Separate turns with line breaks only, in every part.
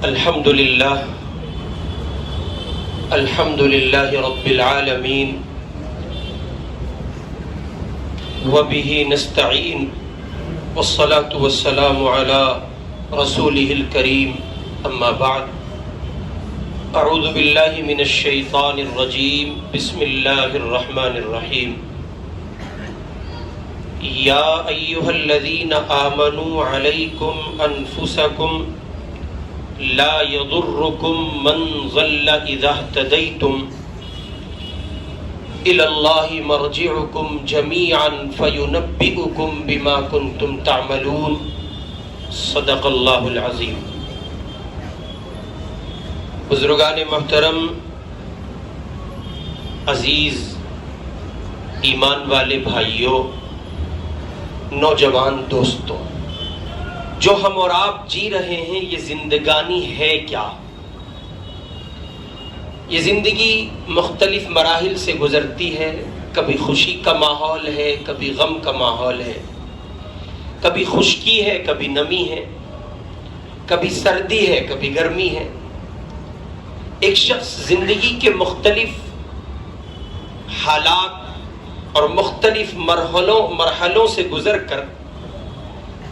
الحمد للہ رب العالمین وبہ نستعین والصلاة والسلام علی رسولہ الکریم اما بعد اعوذ باللہ من الشیطان الرجیم بسم اللہ الرحمن الرحیم یا ایہا الذین آمنوا علیکم انفسکم لا يضركم من ضل اذا اهتديتم الى الله مرجعكم جميعا فينبئكم بما كنتم تعملون صدق اللہ العظیم۔ بزرگان محترم، عزیز ایمان والے بھائیوں، نوجوان دوستوں، جو ہم اور آپ جی رہے ہیں یہ زندگانی ہے کیا؟ یہ زندگی مختلف مراحل سے گزرتی ہے، کبھی خوشی کا ماحول ہے، کبھی غم کا ماحول ہے، کبھی خشکی ہے، کبھی نمی ہے، کبھی سردی ہے، کبھی گرمی ہے۔ ایک شخص زندگی کے مختلف حالات اور مختلف مرحلوں سے گزر کر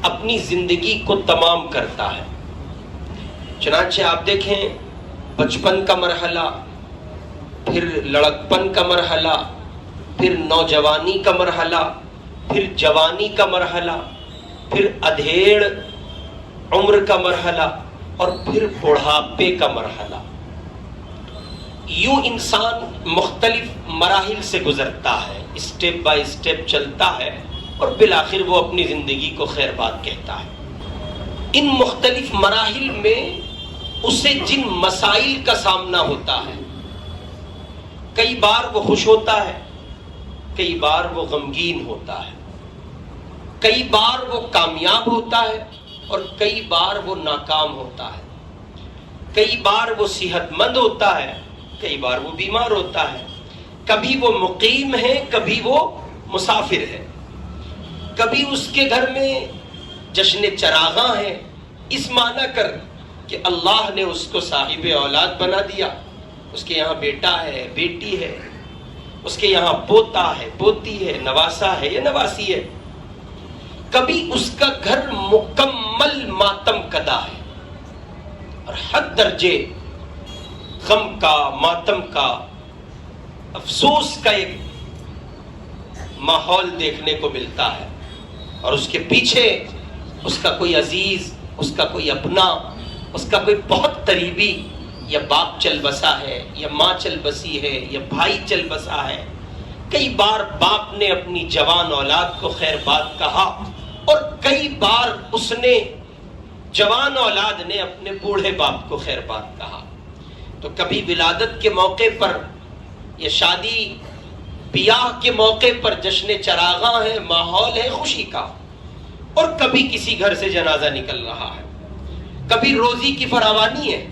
اپنی زندگی کو تمام کرتا ہے۔ چنانچہ آپ دیکھیں، بچپن کا مرحلہ، پھر لڑکپن کا مرحلہ، پھر نوجوانی کا مرحلہ، پھر جوانی کا مرحلہ، پھر ادھیڑ عمر کا مرحلہ، اور پھر بڑھاپے کا مرحلہ۔ یوں انسان مختلف مراحل سے گزرتا ہے، اسٹیپ بائی اسٹیپ چلتا ہے، اور بالآخر وہ اپنی زندگی کو خیر بات کہتا ہے۔ ان مختلف مراحل میں اسے جن مسائل کا سامنا ہوتا ہے، کئی بار وہ خوش ہوتا ہے، کئی بار وہ غمگین ہوتا ہے، کئی بار وہ کامیاب ہوتا ہے اور کئی بار وہ ناکام ہوتا ہے، کئی بار وہ صحت مند ہوتا ہے، کئی بار وہ بیمار ہوتا ہے، کبھی وہ مقیم ہے، کبھی وہ مسافر ہے، کبھی اس کے گھر میں جشن چراغاں ہے، اس معنی کر کہ اللہ نے اس کو صاحب اولاد بنا دیا، اس کے یہاں بیٹا ہے، بیٹی ہے، اس کے یہاں پوتا ہے، پوتی ہے، نواسا ہے یا نواسی ہے۔ کبھی اس کا گھر مکمل ماتم کدا ہے اور حد درجے غم کا، ماتم کا، افسوس کا ایک ماحول دیکھنے کو ملتا ہے، اور اس کے پیچھے اس کا کوئی عزیز، اس کا کوئی اپنا، اس کا کوئی بہت قریبی یا باپ چل بسا ہے، یا ماں چل بسی ہے، یا بھائی چل بسا ہے۔ کئی بار باپ نے اپنی جوان اولاد کو خیر بات کہا، اور کئی بار اس نے جوان اولاد نے اپنے بوڑھے باپ کو خیر بات کہا۔ تو کبھی ولادت کے موقع پر یا شادی بیاہ کے موقع پر جشن چراغاں ہے، ماحول ہے خوشی کا، اور کبھی کسی گھر سے جنازہ نکل رہا ہے، کبھی روزی کی فراوانی ہے،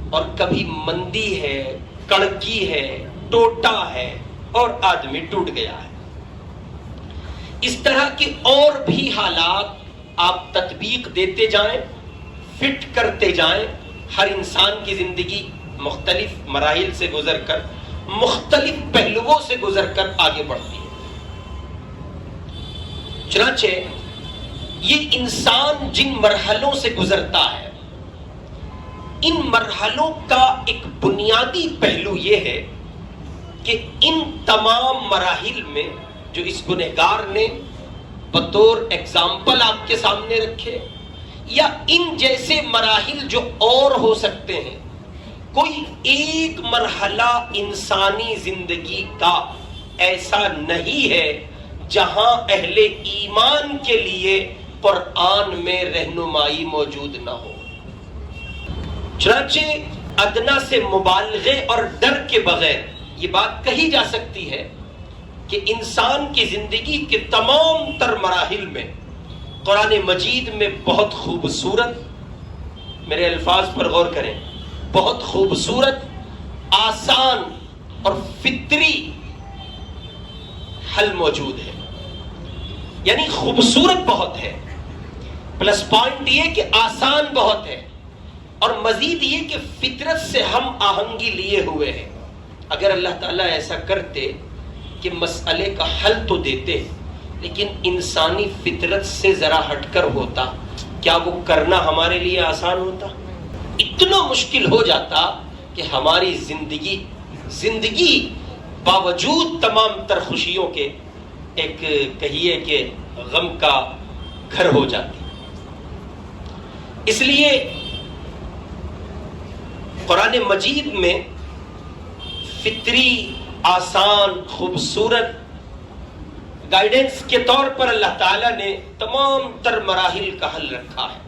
اور کبھی مندی ہے، کڑکی ہے، ٹوٹا ہے، اور آدمی ٹوٹ گیا ہے۔ اس طرح کے اور بھی حالات آپ تطبیق دیتے جائیں، فٹ کرتے جائیں، ہر انسان کی زندگی مختلف مراحل سے گزر کر، مختلف پہلوؤں سے گزر کر آگے بڑھتی ہے۔ چنانچہ یہ انسان جن مرحلوں سے گزرتا ہے، ان مرحلوں کا ایک بنیادی پہلو یہ ہے کہ ان تمام مراحل میں جو اس گنہگار نے بطور ایگزامپل آپ کے سامنے رکھے، یا ان جیسے مراحل جو اور ہو سکتے ہیں، کوئی ایک مرحلہ انسانی زندگی کا ایسا نہیں ہے جہاں اہل ایمان کے لیے قرآن میں رہنمائی موجود نہ ہو۔ چنانچہ ادنا سے مبالغے اور ڈر کے بغیر یہ بات کہی جا سکتی ہے کہ انسان کی زندگی کے تمام تر مراحل میں قرآن مجید میں بہت خوبصورت، میرے الفاظ پر غور کریں، بہت خوبصورت، آسان اور فطری حل موجود ہے۔ یعنی خوبصورت بہت ہے، پلس پوائنٹ یہ کہ آسان بہت ہے، اور مزید یہ کہ فطرت سے ہم آہنگی لیے ہوئے ہیں. اگر اللہ تعالیٰ ایسا کرتے کہ مسئلے کا حل تو دیتے لیکن انسانی فطرت سے ذرا ہٹ کر ہوتا, کیا وہ کرنا ہمارے لیے آسان ہوتا؟ اتنا مشکل ہو جاتا کہ ہماری زندگی باوجود تمام تر خوشیوں کے ایک کہیے کہ غم کا گھر ہو جاتی. اس لیے قرآن مجید میں فطری آسان خوبصورت گائیڈنس کے طور پر اللہ تعالیٰ نے تمام تر مراحل کا حل رکھا ہے.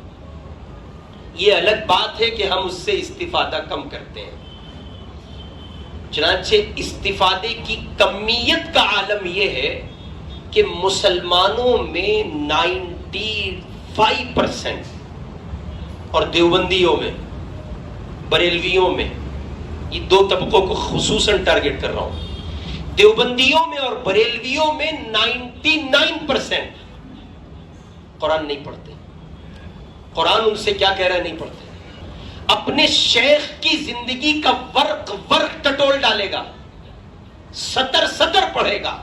یہ الگ بات ہے کہ ہم اس سے استفادہ کم کرتے ہیں. چنانچہ استفادے کی کمیت کا عالم یہ ہے کہ مسلمانوں میں 95% اور دیوبندیوں میں, بریلویوں میں, یہ دو طبقوں کو خصوصاً ٹارگٹ کر رہا ہوں, دیوبندیوں میں اور بریلویوں میں 99% قرآن نہیں پڑھتے. قرآن ان سے کیا کہہ رہا ہے نہیں پڑھتے. اپنے شیخ کی زندگی کا ورق ٹٹول ڈالے گا, سطر پڑھے گا.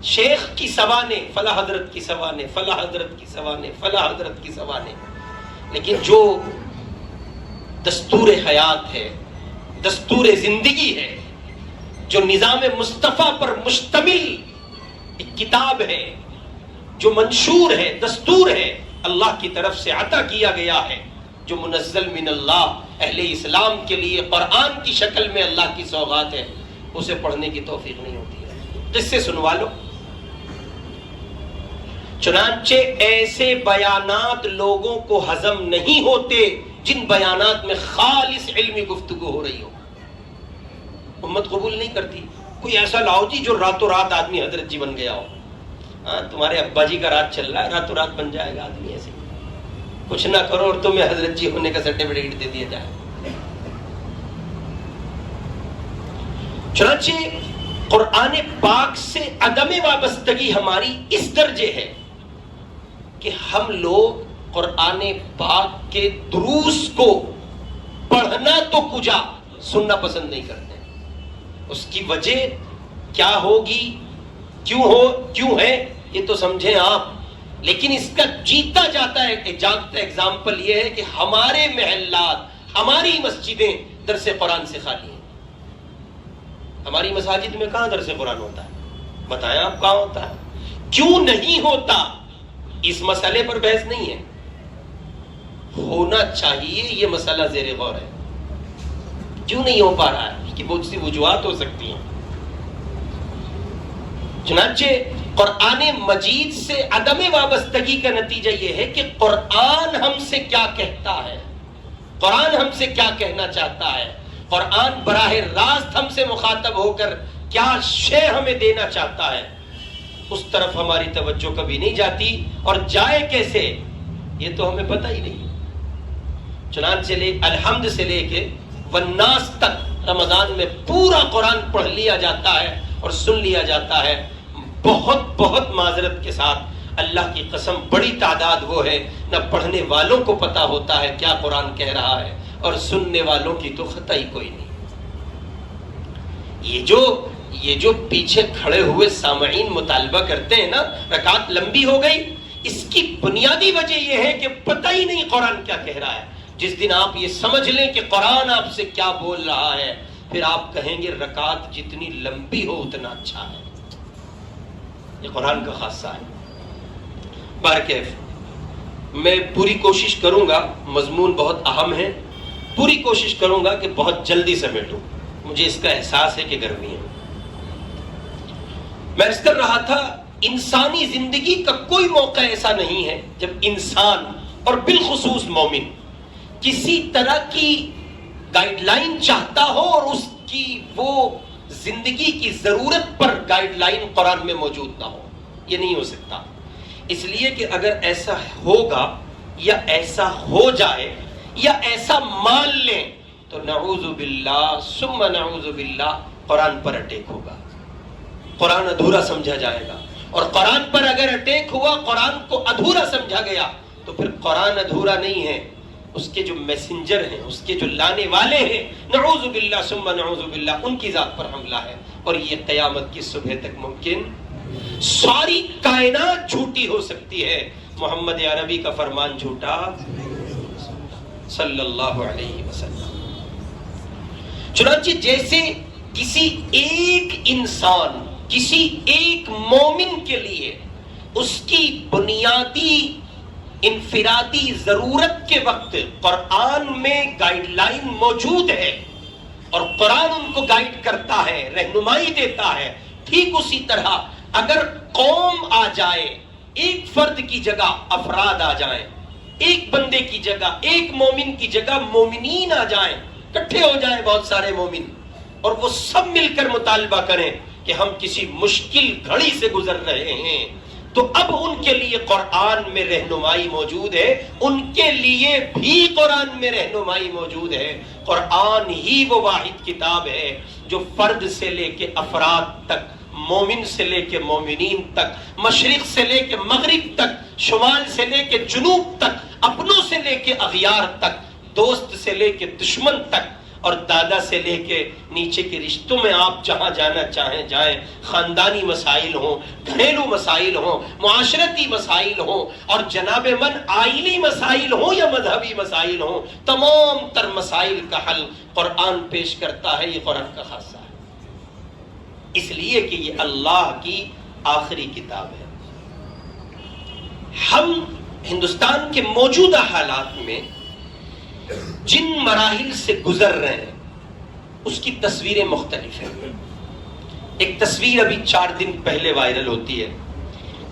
شیخ کی سوانے فلاں حضرت کی سوانے, فلاں حضرت کی سوانے, فلاں حضرت کی سوانے, لیکن جو دستور حیات ہے, دستور زندگی ہے, جو نظام مصطفیٰ پر مشتمل ایک کتاب ہے, جو منشور ہے, دستور ہے, اللہ کی طرف سے عطا کیا گیا ہے, جو منزل من اللہ اہل اسلام کے لیے قرآن کی شکل میں اللہ کی سوغات ہے, اسے پڑھنے کی توفیق نہیں ہوتی ہے. قصے سنوا لو. چنانچہ ایسے بیانات لوگوں کو ہضم نہیں ہوتے جن بیانات میں خالص علمی گفتگو ہو رہی ہو. امت قبول نہیں کرتی. کوئی ایسا لاؤ جی جو راتوں رات آدمی حضرت جی بن گیا ہو. ہاں, تمہارے ابا جی کا راج چل رہا ہے, راتوں رات بن جائے گا آدمی. ایسے کچھ نہ کرو اور تمہیں حضرت جی ہونے کا سرٹیفکیٹ دے دیا جائے. چنانچہ قرآن پاک سے عدم وابستگی ہماری اس درجے ہے کہ ہم لوگ قرآن پاک کے دروس کو پڑھنا تو کجا سننا پسند نہیں کرتے. اس کی وجہ کیا ہوگی, کیوں ہے یہ تو سمجھیں آپ, لیکن اس کا جیتا جاتا ہے جاگتا ایگزامپل یہ ہے کہ ہمارے محلات, ہماری مسجدیں درس قرآن سے خالی ہیں. ہماری مساجد میں کہاں درس قرآن ہوتا ہے؟ بتائیں آپ کہاں ہوتا ہے؟ کیوں نہیں ہوتا؟ اس مسئلے پر بحث نہیں ہے. ہونا چاہیے, یہ مسئلہ زیر غور ہے. کیوں نہیں ہو پا رہا ہے؟ اس کی بہت سی وجوہات ہو سکتی ہیں. چنانچہ قرآن مجید سے عدم وابستگی کا نتیجہ یہ ہے کہ قرآن ہم سے کیا کہتا ہے, قرآن ہم سے کیا کہنا چاہتا ہے, قرآن براہ راست ہم سے مخاطب ہو کر کیا شے ہمیں دینا چاہتا ہے, اس طرف ہماری توجہ کبھی نہیں جاتی. اور جائے کیسے یہ تو ہمیں پتہ ہی نہیں. چنانچہ الحمد سے لے کے والناس تک رمضان میں پورا قرآن پڑھ لیا جاتا ہے اور سن لیا جاتا ہے. بہت معذرت کے ساتھ, اللہ کی قسم بڑی تعداد وہ ہے نہ پڑھنے والوں کو پتا ہوتا ہے کیا قرآن کہہ رہا ہے, اور سننے والوں کی تو خطا ہی کوئی نہیں. یہ جو پیچھے کھڑے ہوئے سامعین مطالبہ کرتے ہیں نا رکعت لمبی ہو گئی, اس کی بنیادی وجہ یہ ہے کہ پتہ ہی نہیں قرآن کیا کہہ رہا ہے. جس دن آپ یہ سمجھ لیں کہ قرآن آپ سے کیا بول رہا ہے, پھر آپ کہیں گے رکعت جتنی لمبی ہو اتنا اچھا ہے. یہ قرآن کا خاصہ ہے. بہرکیف میں پوری کوشش کروں گا, مضمون بہت اہم ہے, پوری کوشش کروں گا کہ بہت جلدی سمیٹوں. مجھے اس کا احساس ہے کہ گرمی ہے. میں عرض کر رہا تھا انسانی زندگی کا کوئی موقع ایسا نہیں ہے جب انسان اور بالخصوص مومن کسی طرح کی گائیڈ لائن چاہتا ہو اور اس کی وہ زندگی کی ضرورت پر گائیڈ لائن قرآن میں موجود نہ ہو. یہ نہیں ہو سکتا. اس لیے کہ اگر ایسا ہوگا یا ایسا ہو جائے یا ایسا مان لیں تو نعوذ باللہ ثم نعوذ باللہ قرآن پر اٹیک ہوگا, قرآن ادھورا سمجھا جائے گا. اور قرآن پر اگر اٹیک ہوا, قرآن کو ادھورا سمجھا گیا, تو پھر قرآن ادھورا نہیں ہے, اس کے جو میسنجر ہیں، اس کے جو لانے والے ہیں، نعوذ باللہ ثم نعوذ باللہ، ان کی ذات پر حملہ ہے، اور یہ قیامت کی صبح تک ممکن۔ ساری کائنات جھوٹی ہو سکتی ہے، محمد عربی کا فرمان جھوٹا صلی اللہ علیہ وسلم۔ چنانچہ جیسے کسی ایک انسان، کسی ایک مومن کے لیے اس کی بنیادی انفرادی ضرورت کے وقت قرآن میں گائیڈ لائن موجود ہے اور قرآن ان کو گائیڈ کرتا ہے، رہنمائی دیتا ہے، ٹھیک اسی طرح اگر قوم آ جائے، ایک فرد کی جگہ افراد آ جائیں، ایک بندے کی جگہ، ایک مومن کی جگہ مومنین آ جائیں، اکٹھے ہو جائیں بہت سارے مومن، اور وہ سب مل کر مطالبہ کریں کہ ہم کسی مشکل گھڑی سے گزر رہے ہیں، تو اب ان کے لیے قرآن میں رہنمائی موجود ہے، ان کے لیے بھی قرآن میں رہنمائی موجود ہے۔ قرآن ہی وہ واحد کتاب ہے جو فرد سے لے کے افراد تک، مومن سے لے کے مومنین تک، مشرق سے لے کے مغرب تک، شمال سے لے کے جنوب تک، اپنوں سے لے کے اغیار تک، دوست سے لے کے دشمن تک، اور دادا سے لے کے نیچے کے رشتوں میں آپ جہاں جانا چاہیں جائیں، خاندانی مسائل ہوں، گھریلو مسائل ہوں، معاشرتی مسائل ہوں، اور جناب من آئینی مسائل ہوں یا مذہبی مسائل ہوں، تمام تر مسائل کا حل قرآن پیش کرتا ہے۔ یہ قرآن کا خاصہ ہے، اس لیے کہ یہ اللہ کی آخری کتاب ہے۔ ہم ہندوستان کے موجودہ حالات میں جن مراحل سے گزر رہے ہیں اس کی تصویریں مختلف ہیں۔ ایک تصویر ابھی 4 دن پہلے وائرل ہوتی ہے،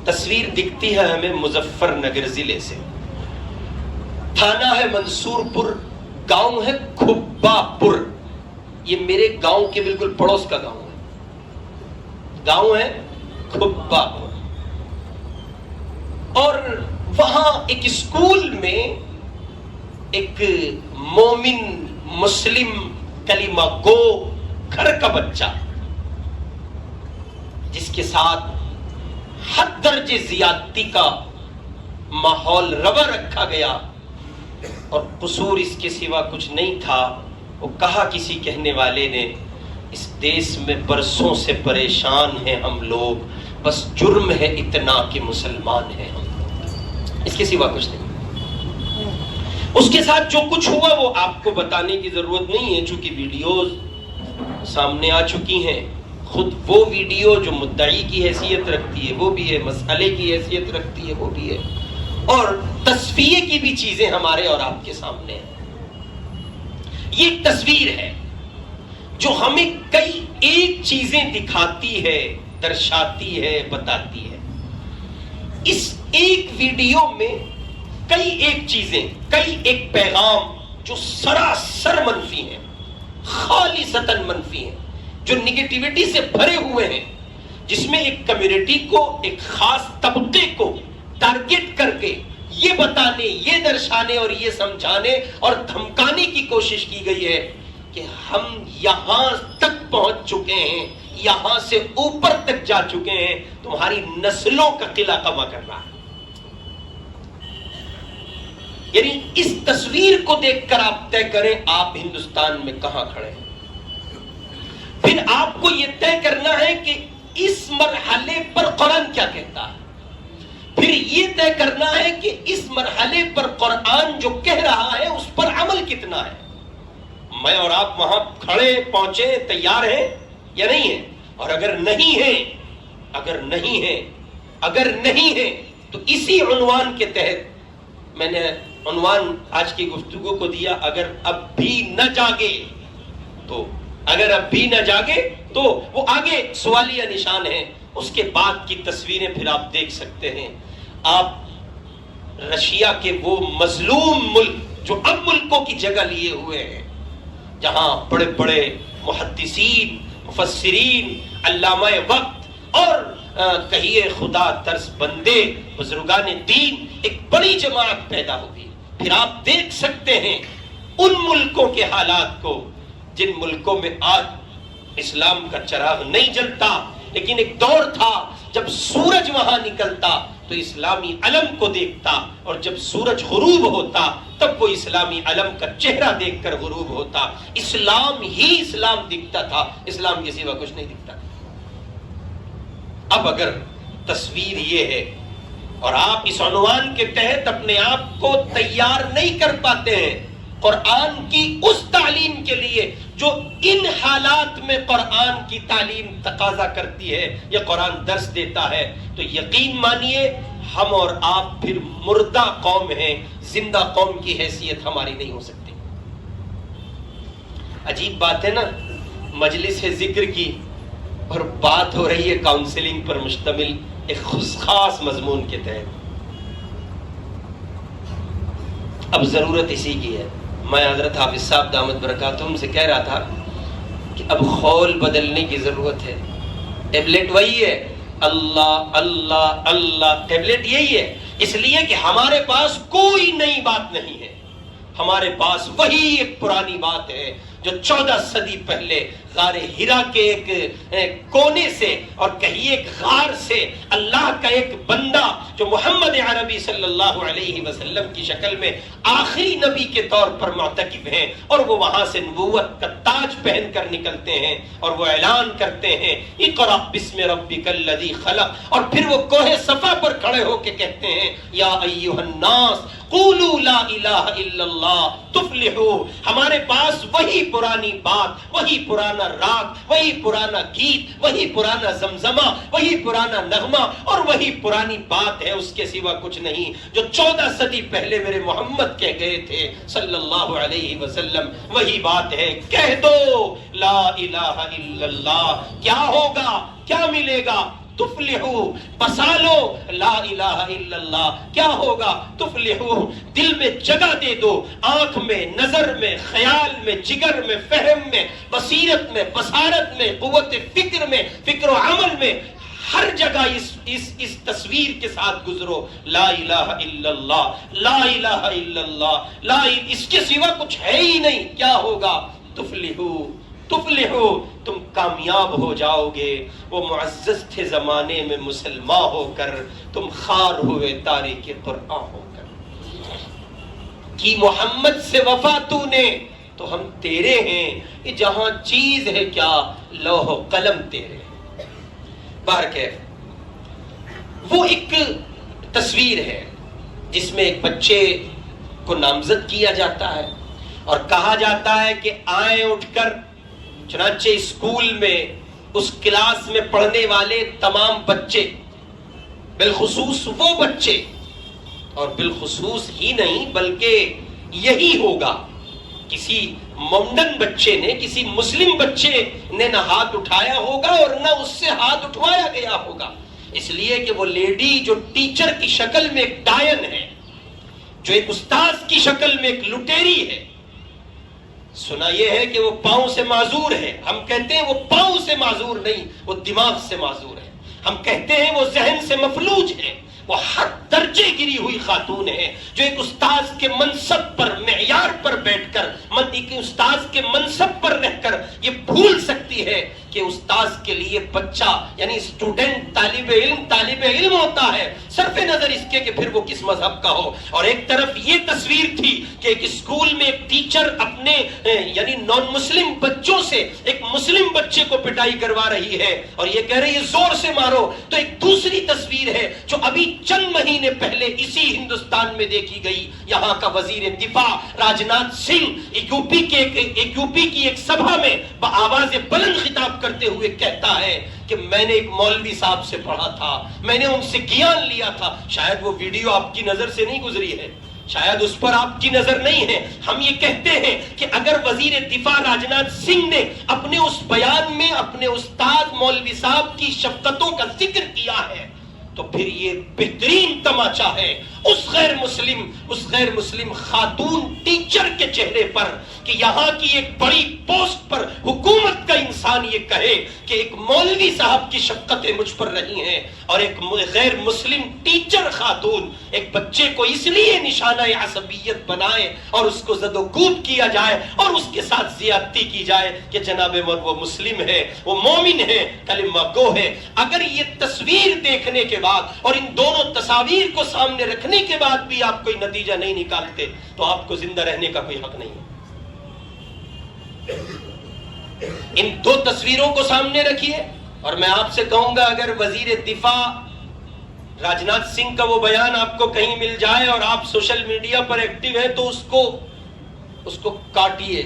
تصویر دکھتی ہے ہمیں مظفر نگر ضلع سے، تھانہ ہے منصور پور، گاؤں ہے کھبا پور، یہ میرے گاؤں کے بالکل پڑوس کا گاؤں ہے، گاؤں ہے کھبا پور، اور وہاں ایک اسکول میں ایک مومن مسلم کلمہ گو گھر کا بچہ جس کے ساتھ حد درجے زیادتی کا ماحول روا رکھا گیا، اور قصور اس کے سوا کچھ نہیں تھا۔ وہ کہا کسی کہنے والے نے، اس دیش میں برسوں سے پریشان ہیں ہم لوگ، بس جرم ہے اتنا کہ مسلمان ہیں ہم، اس کے سوا کچھ نہیں۔ اس کے ساتھ جو کچھ ہوا وہ آپ کو بتانے کی ضرورت نہیں ہے، چونکہ ویڈیوز سامنے آ چکی ہیں، خود وہ ویڈیو جو مدعی کی حیثیت رکھتی ہے وہ بھی ہے، مسئلے کی حیثیت رکھتی ہے وہ بھی ہے، اور تصفیے کی بھی چیزیں ہمارے اور آپ کے سامنے ہیں۔ یہ ایک تصویر ہے جو ہمیں کئی ایک چیزیں دکھاتی ہے، درشاتی ہے، بتاتی ہے۔ اس ایک ویڈیو میں کئی ایک چیزیں، کئی ایک پیغام جو سراسر منفی ہیں، خالصتاً منفی ہیں، جو نگیٹیوٹی سے بھرے ہوئے ہیں، جس میں ایک کمیونٹی کو، ایک خاص طبقے کو ٹارگٹ کر کے یہ بتانے، یہ درشانے اور یہ سمجھانے اور دھمکانے کی کوشش کی گئی ہے کہ ہم یہاں تک پہنچ چکے ہیں، یہاں سے اوپر تک جا چکے ہیں، تمہاری نسلوں کا قلعہ کما کرنا ہے۔ یعنی اس تصویر کو دیکھ کر آپ طے کریں آپ ہندوستان میں کہاں کھڑے ہیں، پھر آپ کو یہ طے کرنا ہے کہ اس مرحلے پر قرآن کیا کہتا ہے، پھر یہ طے کرنا ہے کہ اس مرحلے پر قرآن جو کہہ رہا ہے اس پر عمل کتنا ہے۔ میں اور آپ وہاں کھڑے، پہنچے، تیار ہیں یا نہیں ہیں؟ اور اگر نہیں ہیں تو اسی عنوان کے تحت میں نے عنوان آج کی گفتگو کو دیا، اگر اب بھی نہ جاگے تو وہ آگے سوالیہ نشان ہے، اس کے بعد کی تصویریں پھر آپ دیکھ سکتے ہیں۔ آپ رشیا کے وہ مظلوم ملک جو اب ملکوں کی جگہ لیے ہوئے ہیں، جہاں بڑے بڑے محدثین، مفسرین، علامہ وقت اور کہیے خدا ترس بندے، بزرگان دین، ایک بڑی جماعت پیدا ہوگی، پھر آپ دیکھ سکتے ہیں ان ملکوں کے حالات کو جن ملکوں میں آج اسلام کا چراغ نہیں جلتا، لیکن ایک دور تھا جب سورج وہاں نکلتا، تو اسلامی علم کو دیکھتا، اور جب سورج غروب ہوتا تب وہ اسلامی علم کا چہرہ دیکھ کر غروب ہوتا۔ اسلام ہی اسلام دکھتا تھا، اسلام کے سوا کچھ نہیں دکھتا۔ اب اگر تصویر یہ ہے اور آپ اس عنوان کے تحت اپنے آپ کو تیار نہیں کر پاتے ہیں قرآن کی اس تعلیم کے لیے جو ان حالات میں قرآن کی تعلیم تقاضا کرتی ہے یا قرآن درس دیتا ہے، تو یقین مانیے ہم اور آپ پھر مردہ قوم ہیں، زندہ قوم کی حیثیت ہماری نہیں ہو سکتی۔ عجیب بات ہے نا، مجلس ذکر کی اور بات ہو رہی ہے کاؤنسلنگ پر مشتمل ایک خاص مضمون کے تحت۔ اب ضرورت اسی کی ہے۔ میں حضرت حافظ صاحب دامت برکاتہم سے کہہ رہا تھا کہ اب خول بدلنے کی ضرورت ہے۔ ٹیبلٹ وہی ہے، اللہ اللہ اللہ، ٹیبلٹ یہی ہے، اس لیے کہ ہمارے پاس کوئی نئی بات نہیں ہے، ہمارے پاس وہی ایک پرانی بات ہے جو 14 صدی پہلے غار ہرا کے ایک کونے سے اور کہیں ایک غار سے اللہ کا ایک بندہ جو محمد عربی صلی اللہ علیہ وسلم کی شکل میں آخری نبی کے طور پر معتکف ہیں، اور وہ وہاں سے نبوت کا تاج پہن کر نکلتے ہیں اور وہ اعلان کرتے ہیں اقرأ بسم ربک الذی خلق، اور پھر وہ کوہ صفا پر کھڑے ہو کے کہتے ہیں یا ایھا الناس قولوا لا الہ الا اللہ تفلحوا۔ ہمارے پاس وہی پرانی بات، وہی پرانا راگ، وہی پرانا گیت، وہی پرانا زمزمہ، وہی پرانا نغمہ اور وہی پرانی بات ہے، اس کے سوا کچھ نہیں۔ جو 14 صدی پہلے میرے محمد کہہ گئے تھے صلی اللہ علیہ وسلم، وہی بات ہے۔ کہہ دو لا الہ الا اللہ، کیا ہوگا، کیا ملے گا؟ تفلحو، بسا لو لا الہ الا اللہ، کیا ہوگا؟ تفلحو، دل میں جگہ دے دو، آنکھ میں، نظر میں، خیال میں، جگر میں، فہم میں، بصیرت میں، بصارت میں، قوت فکر میں، فکر و عمل میں، ہر جگہ اس تصویر کے ساتھ گزرو، لا الہ الا اللہ، لا الہ الا اللہ، اس کے سوا کچھ ہے ہی نہیں۔ کیا ہوگا؟ تفلحو، تفلحو، تم کامیاب ہو جاؤ گے۔ وہ معزز تھے زمانے میں مسلمان ہو کر، تم خار ہوئے تاریخ قرآن ہو کر۔ کی محمد سے وفا تو نے تو ہم تیرے ہیں، یہ جہاں چیز ہے کیا لوح و قلم تیرے۔ بہرکیف وہ ایک تصویر ہے جس میں ایک بچے کو نامزد کیا جاتا ہے اور کہا جاتا ہے کہ آئیں اٹھ کر، چنانچہ اسکول میں اس کلاس میں پڑھنے والے تمام بچے، بالخصوص وہ بچے، اور بالخصوص ہی نہیں بلکہ یہی ہوگا، کسی مومن بچے نے، کسی مسلم بچے نے نہ ہاتھ اٹھایا ہوگا اور نہ اس سے ہاتھ اٹھوایا گیا ہوگا، اس لیے کہ وہ لیڈی جو ٹیچر کی شکل میں ایک ڈائن ہے، جو ایک استاذ کی شکل میں ایک لٹیری ہے، سنا یہ ہے کہ وہ پاؤں سے معذور ہے، ہم کہتے ہیں وہ پاؤں سے معذور نہیں، وہ دماغ سے معذور ہے، ہم کہتے ہیں وہ ذہن سے مفلوج ہے، وہ ہر درجے گری ہوئی خاتون ہے جو ایک استاذ کے منصب پر، معیار پر بیٹھ کر، ایک استاذ کے منصب پر رہ کر یہ بھول سکتی ہے کہ استاذ کے لیے بچہ یعنی اسٹوڈنٹ، طالب علم ہوتا ہے، صرف نظر اس کے کہ پھر وہ کس مذہب کا ہو۔ اور ایک طرف یہ تصویر تھی کہ ایک اسکول میں ایک ٹیچر اپنے یعنی نان مسلم بچوں سے ایک مسلم بچے کو پٹائی کروا رہی ہے اور یہ کہہ رہی ہے زور سے مارو۔ تو ایک دوسری تصویر ہے جو ابھی چند مہینے پہلے اسی ہندوستان میں دیکھی گئی، یہاں کا وزیر دفاع راجناتھ سنگھ یوپی کی ایک سبھا میں بآواز بلند خطاب کرتے ہوئے کہتا ہے کہ میں نے ایک مولوی صاحب سے پڑھا تھا، میں نے ان سے گیان لیا تھا۔ شاید وہ ویڈیو آپ کی نظر سے نہیں گزری ہے، شاید اس پر آپ کی نظر نہیں ہے۔ ہم یہ کہتے ہیں کہ اگر وزیر دفاع راجناتھ سنگھ نے اپنے اس بیان میں اپنے استاد مولوی صاحب کی شفقتوں کا ذکر کیا ہے تو پھر یہ بہترین تماچا ہے اس غیر مسلم خاتون ٹیچر کے چہرے پر کہ یہاں کی ایک بڑی پوسٹ پر حکومت کا انسان یہ کہے کہ ایک مولوی صاحب کی شفقتیں مجھ پر رہی ہیں، اور ایک غیر مسلم ٹیچر خاتون ایک بچے کو اس لیے نشانہ عصبیت بنائے اور اس کو زد و کوب کیا جائے اور اس کے ساتھ زیادتی کی جائے کہ جناب وہ مسلم ہے، وہ مومن ہے، کلمہ گو ہے۔ اگر یہ تصویر دیکھنے کے بعد اور ان دونوں تصاویر کو سامنے رکھنے کے بعد بھی آپ کوئی نتیجہ نہیں نکالتے تو آپ کو زندہ رہنے کا کوئی حق نہیں ہے۔ ان دو تصویروں کو سامنے رکھیے، اور میں آپ سے کہوں گا اگر وزیر دفاع راجناتھ سنگھ کا وہ بیان آپ کو کہیں مل جائے اور آپ سوشل میڈیا پر ایکٹیو ہیں تو اس کو کاٹیے،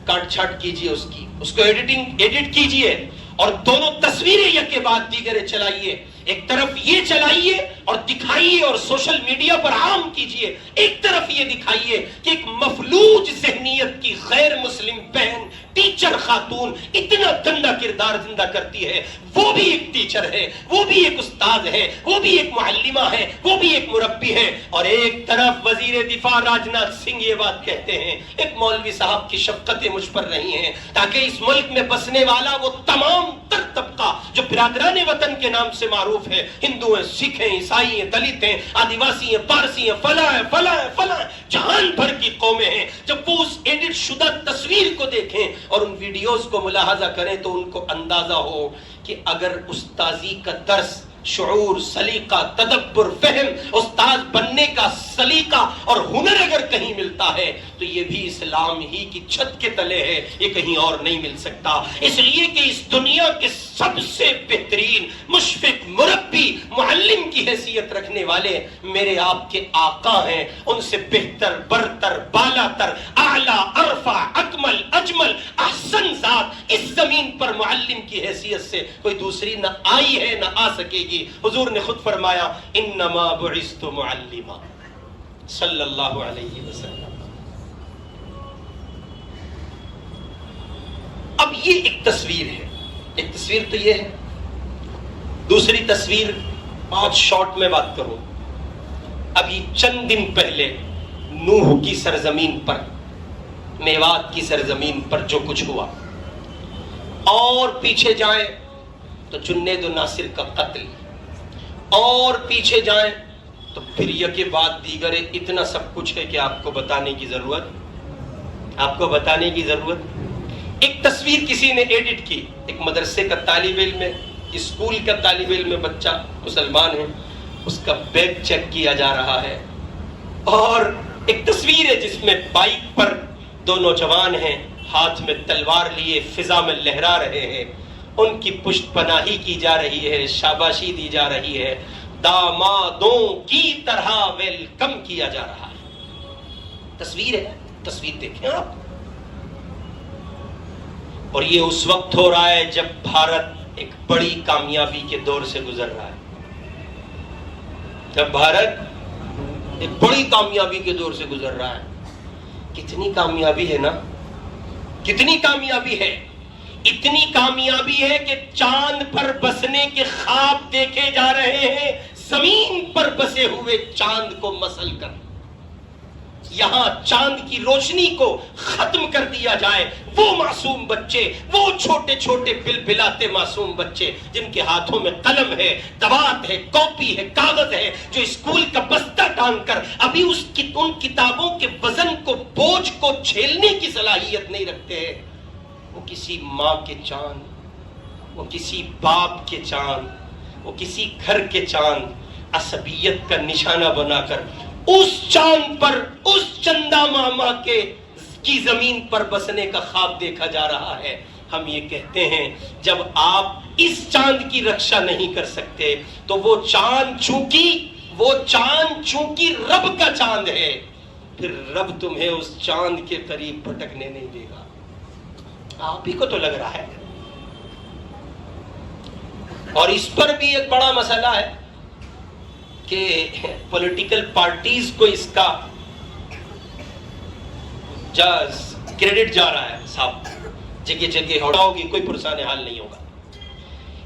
کاٹ چھاٹ کیجئے، اس کو ایڈٹ کیجئے اور دونوں تصویریں یک کے بعد دیگرے چلائیے۔ ایک طرف یہ چلائیے اور دکھائیے اور سوشل میڈیا پر عام کیجئے، ایک طرف یہ دکھائیے کہ ایک مفلوج ذہنیت کی غیر مسلم بہن ٹیچر خاتون اتنا گندا کردار زندہ کرتی ہے، وہ بھی ایک ٹیچر ہے، وہ بھی ایک استاد ہے، وہ بھی ایک معلمہ ہے، وہ بھی ایک مربی ہے، اور ایک طرف وزیر دفاع راجناتھ سنگھ یہ بات کہتے ہیں ایک مولوی صاحب کی شفقتیں مجھ پر رہی ہیں تاکہ اس ملک میں بسنے والا وہ تمام تر طبقہ جو برادران وطن کے نام سے معروف ہے، ہندو ہیں، سکھ ہیں، عیسائی ہیں، دلت ہیں، آدیواسی ہیں، پارسی ہیں، فلاں ہیں، فلاں ہیں، فلاں ہیں، جہان بھر کی قومیں ہیں، جب وہ اس ایڈٹ شدہ تصویر کو دیکھیں اور ان ویڈیوز کو ملاحظہ کریں تو ان کو اندازہ ہو کہ اگر استاذی کا درس، شعور، سلیقہ، تدبر، فہم، استاد بننے کا سلیقہ اور ہنر اگر کہیں ملتا ہے تو یہ بھی اسلام ہی کی چھت کے تلے ہے، یہ کہیں اور نہیں مل سکتا۔ اس لیے کہ اس دنیا کے سب سے بہترین مشفق، مربی، معلم کی حیثیت رکھنے والے میرے آپ کے آقا ہیں، ان سے بہتر، برتر، بالاتر، اعلیٰ، ارفع، اکمل، اجمل، احسن ذات اس زمین پر معلم کی حیثیت سے کوئی دوسری نہ آئی ہے نہ آ سکے گی۔ حضور نے خود فرمایا انما بعثت معلما صلی اللہ علیہ وسلم۔ اب یہ ایک تصویر ہے، ایک تصویر تو یہ ہے، دوسری تصویر بہت شارٹ میں بات کروں۔ ابھی چند دن پہلے نوح کی سرزمین پر، میوات کی سرزمین پر جو کچھ ہوا، اور پیچھے جائیں تو جنید و ناصر کا قتل، اور پیچھے جائیں تو پھر یکے بعد دیگر اتنا سب کچھ ہے کہ آپ کو بتانے کی ضرورت۔ ایک تصویر کسی نے ایڈٹ کی، ایک مدرسے کا طالب علم ہے، اسکول کا طالب علم ہے، بچہ مسلمان ہے، اس کا بیگ چیک کیا جا رہا ہے، اور ایک تصویر ہے جس میں بائک پر دو نوجوان ہیں، ہاتھ میں تلوار لیے فضا میں لہرا رہے ہیں، ان کی پشت پناہی کی جا رہی ہے، شاباشی دی جا رہی ہے، دامادوں کی طرح ویلکم کیا جا رہا ہے۔ تصویر ہے، تصویر دیکھیں آپ، اور یہ اس وقت ہو رہا ہے جب بھارت ایک بڑی کامیابی کے دور سے گزر رہا ہے، جب بھارت ایک بڑی کامیابی کے دور سے گزر رہا ہے۔ کتنی کامیابی ہے نا، کتنی کامیابی ہے، اتنی کامیابی ہے کہ چاند پر بسنے کے خواب دیکھے جا رہے ہیں، زمین پر بسے ہوئے چاند کو مسل کر یہاں چاند کی روشنی کو ختم کر دیا جائے۔ وہ معصوم بچے، وہ چھوٹے چھوٹے بلبلاتے معصوم بچے جن کے ہاتھوں میں قلم ہے، دوات ہے، کاپی ہے، کاغذ ہے، جو اسکول کا بستہ ٹانگ کر ابھی ان کتابوں کے وزن کو، بوجھ کو جھیلنے کی صلاحیت نہیں رکھتے ہیں، وہ کسی ماں کے چاند، وہ کسی باپ کے چاند، وہ کسی گھر کے چاند عصبیت کا نشانہ بنا کر اس چاند پر، اس چندہ ماما کی زمین پر بسنے کا خواب دیکھا جا رہا ہے۔ ہم یہ کہتے ہیں جب آپ اس چاند کی رکشا نہیں کر سکتے تو وہ چاند چونکہ رب کا چاند ہے، پھر رب تمہیں اس چاند کے قریب بھٹکنے نہیں دے گا۔ آپ ہی کو تو لگ رہا ہے۔ اور اس پر بھی ایک بڑا مسئلہ ہے کہ پولیٹیکل پارٹیز کو اس کا کریڈٹ جا رہا ہے، صاحب جگہ جگہ ہوگی، کوئی پرسان حال نہیں ہوگا۔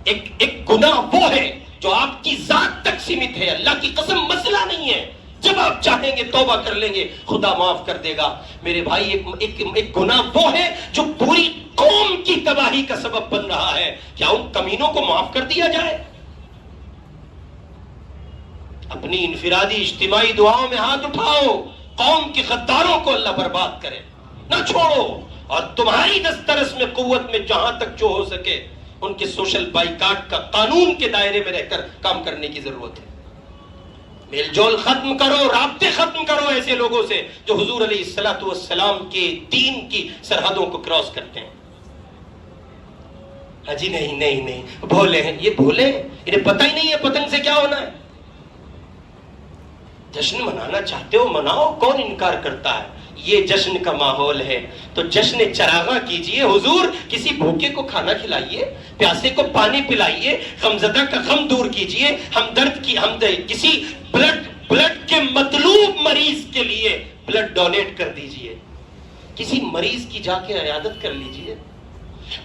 ایک گناہ وہ ہے جو آپ کی ذات تک سیمت ہے، اللہ کی قسم مسئلہ نہیں ہے، جب آپ چاہیں گے توبہ کر لیں گے، خدا معاف کر دے گا۔ میرے بھائی ایک گناہ وہ ہے جو پوری قوم کی تباہی کا سبب بن رہا ہے، کیا ان کمینوں کو معاف کر دیا جائے؟ اپنی انفرادی اجتماعی دعاؤں میں ہاتھ اٹھاؤ، قوم کے غداروں کو اللہ برباد کرے، نہ چھوڑو، اور تمہاری دسترس میں قوت میں جہاں تک جو ہو سکے ان کے سوشل بائیکاٹ کا قانون کے دائرے میں رہ کر کام کرنے کی ضرورت ہے۔ میل جول ختم کرو، رابطے ختم کرو ایسے لوگوں سے جو حضور علیہ السلام کے دین کی سرحدوں کو کراس کرتے ہیں۔ ہاں جی نہیں بھولے ہیں، یہ بھولے، انہیں پتہ ہی نہیں ہے پتنگ سے کیا ہونا ہے۔ جشن منانا چاہتے ہو مناؤ، کون انکار کرتا ہے؟ یہ جشن کا ماحول ہے تو جشن چراغاں کیجئے، حضور کسی بھوکے کو کھانا کھلائیے، پیاسے کو پانی پلائیے، غمزدہ کا غم دور کیجئے، ہمدرد کی کسی بلڈ کے مطلوب مریض کے لیے بلڈ ڈونیٹ کر دیجئے، کسی مریض کی جا کے عیادت کر لیجئے۔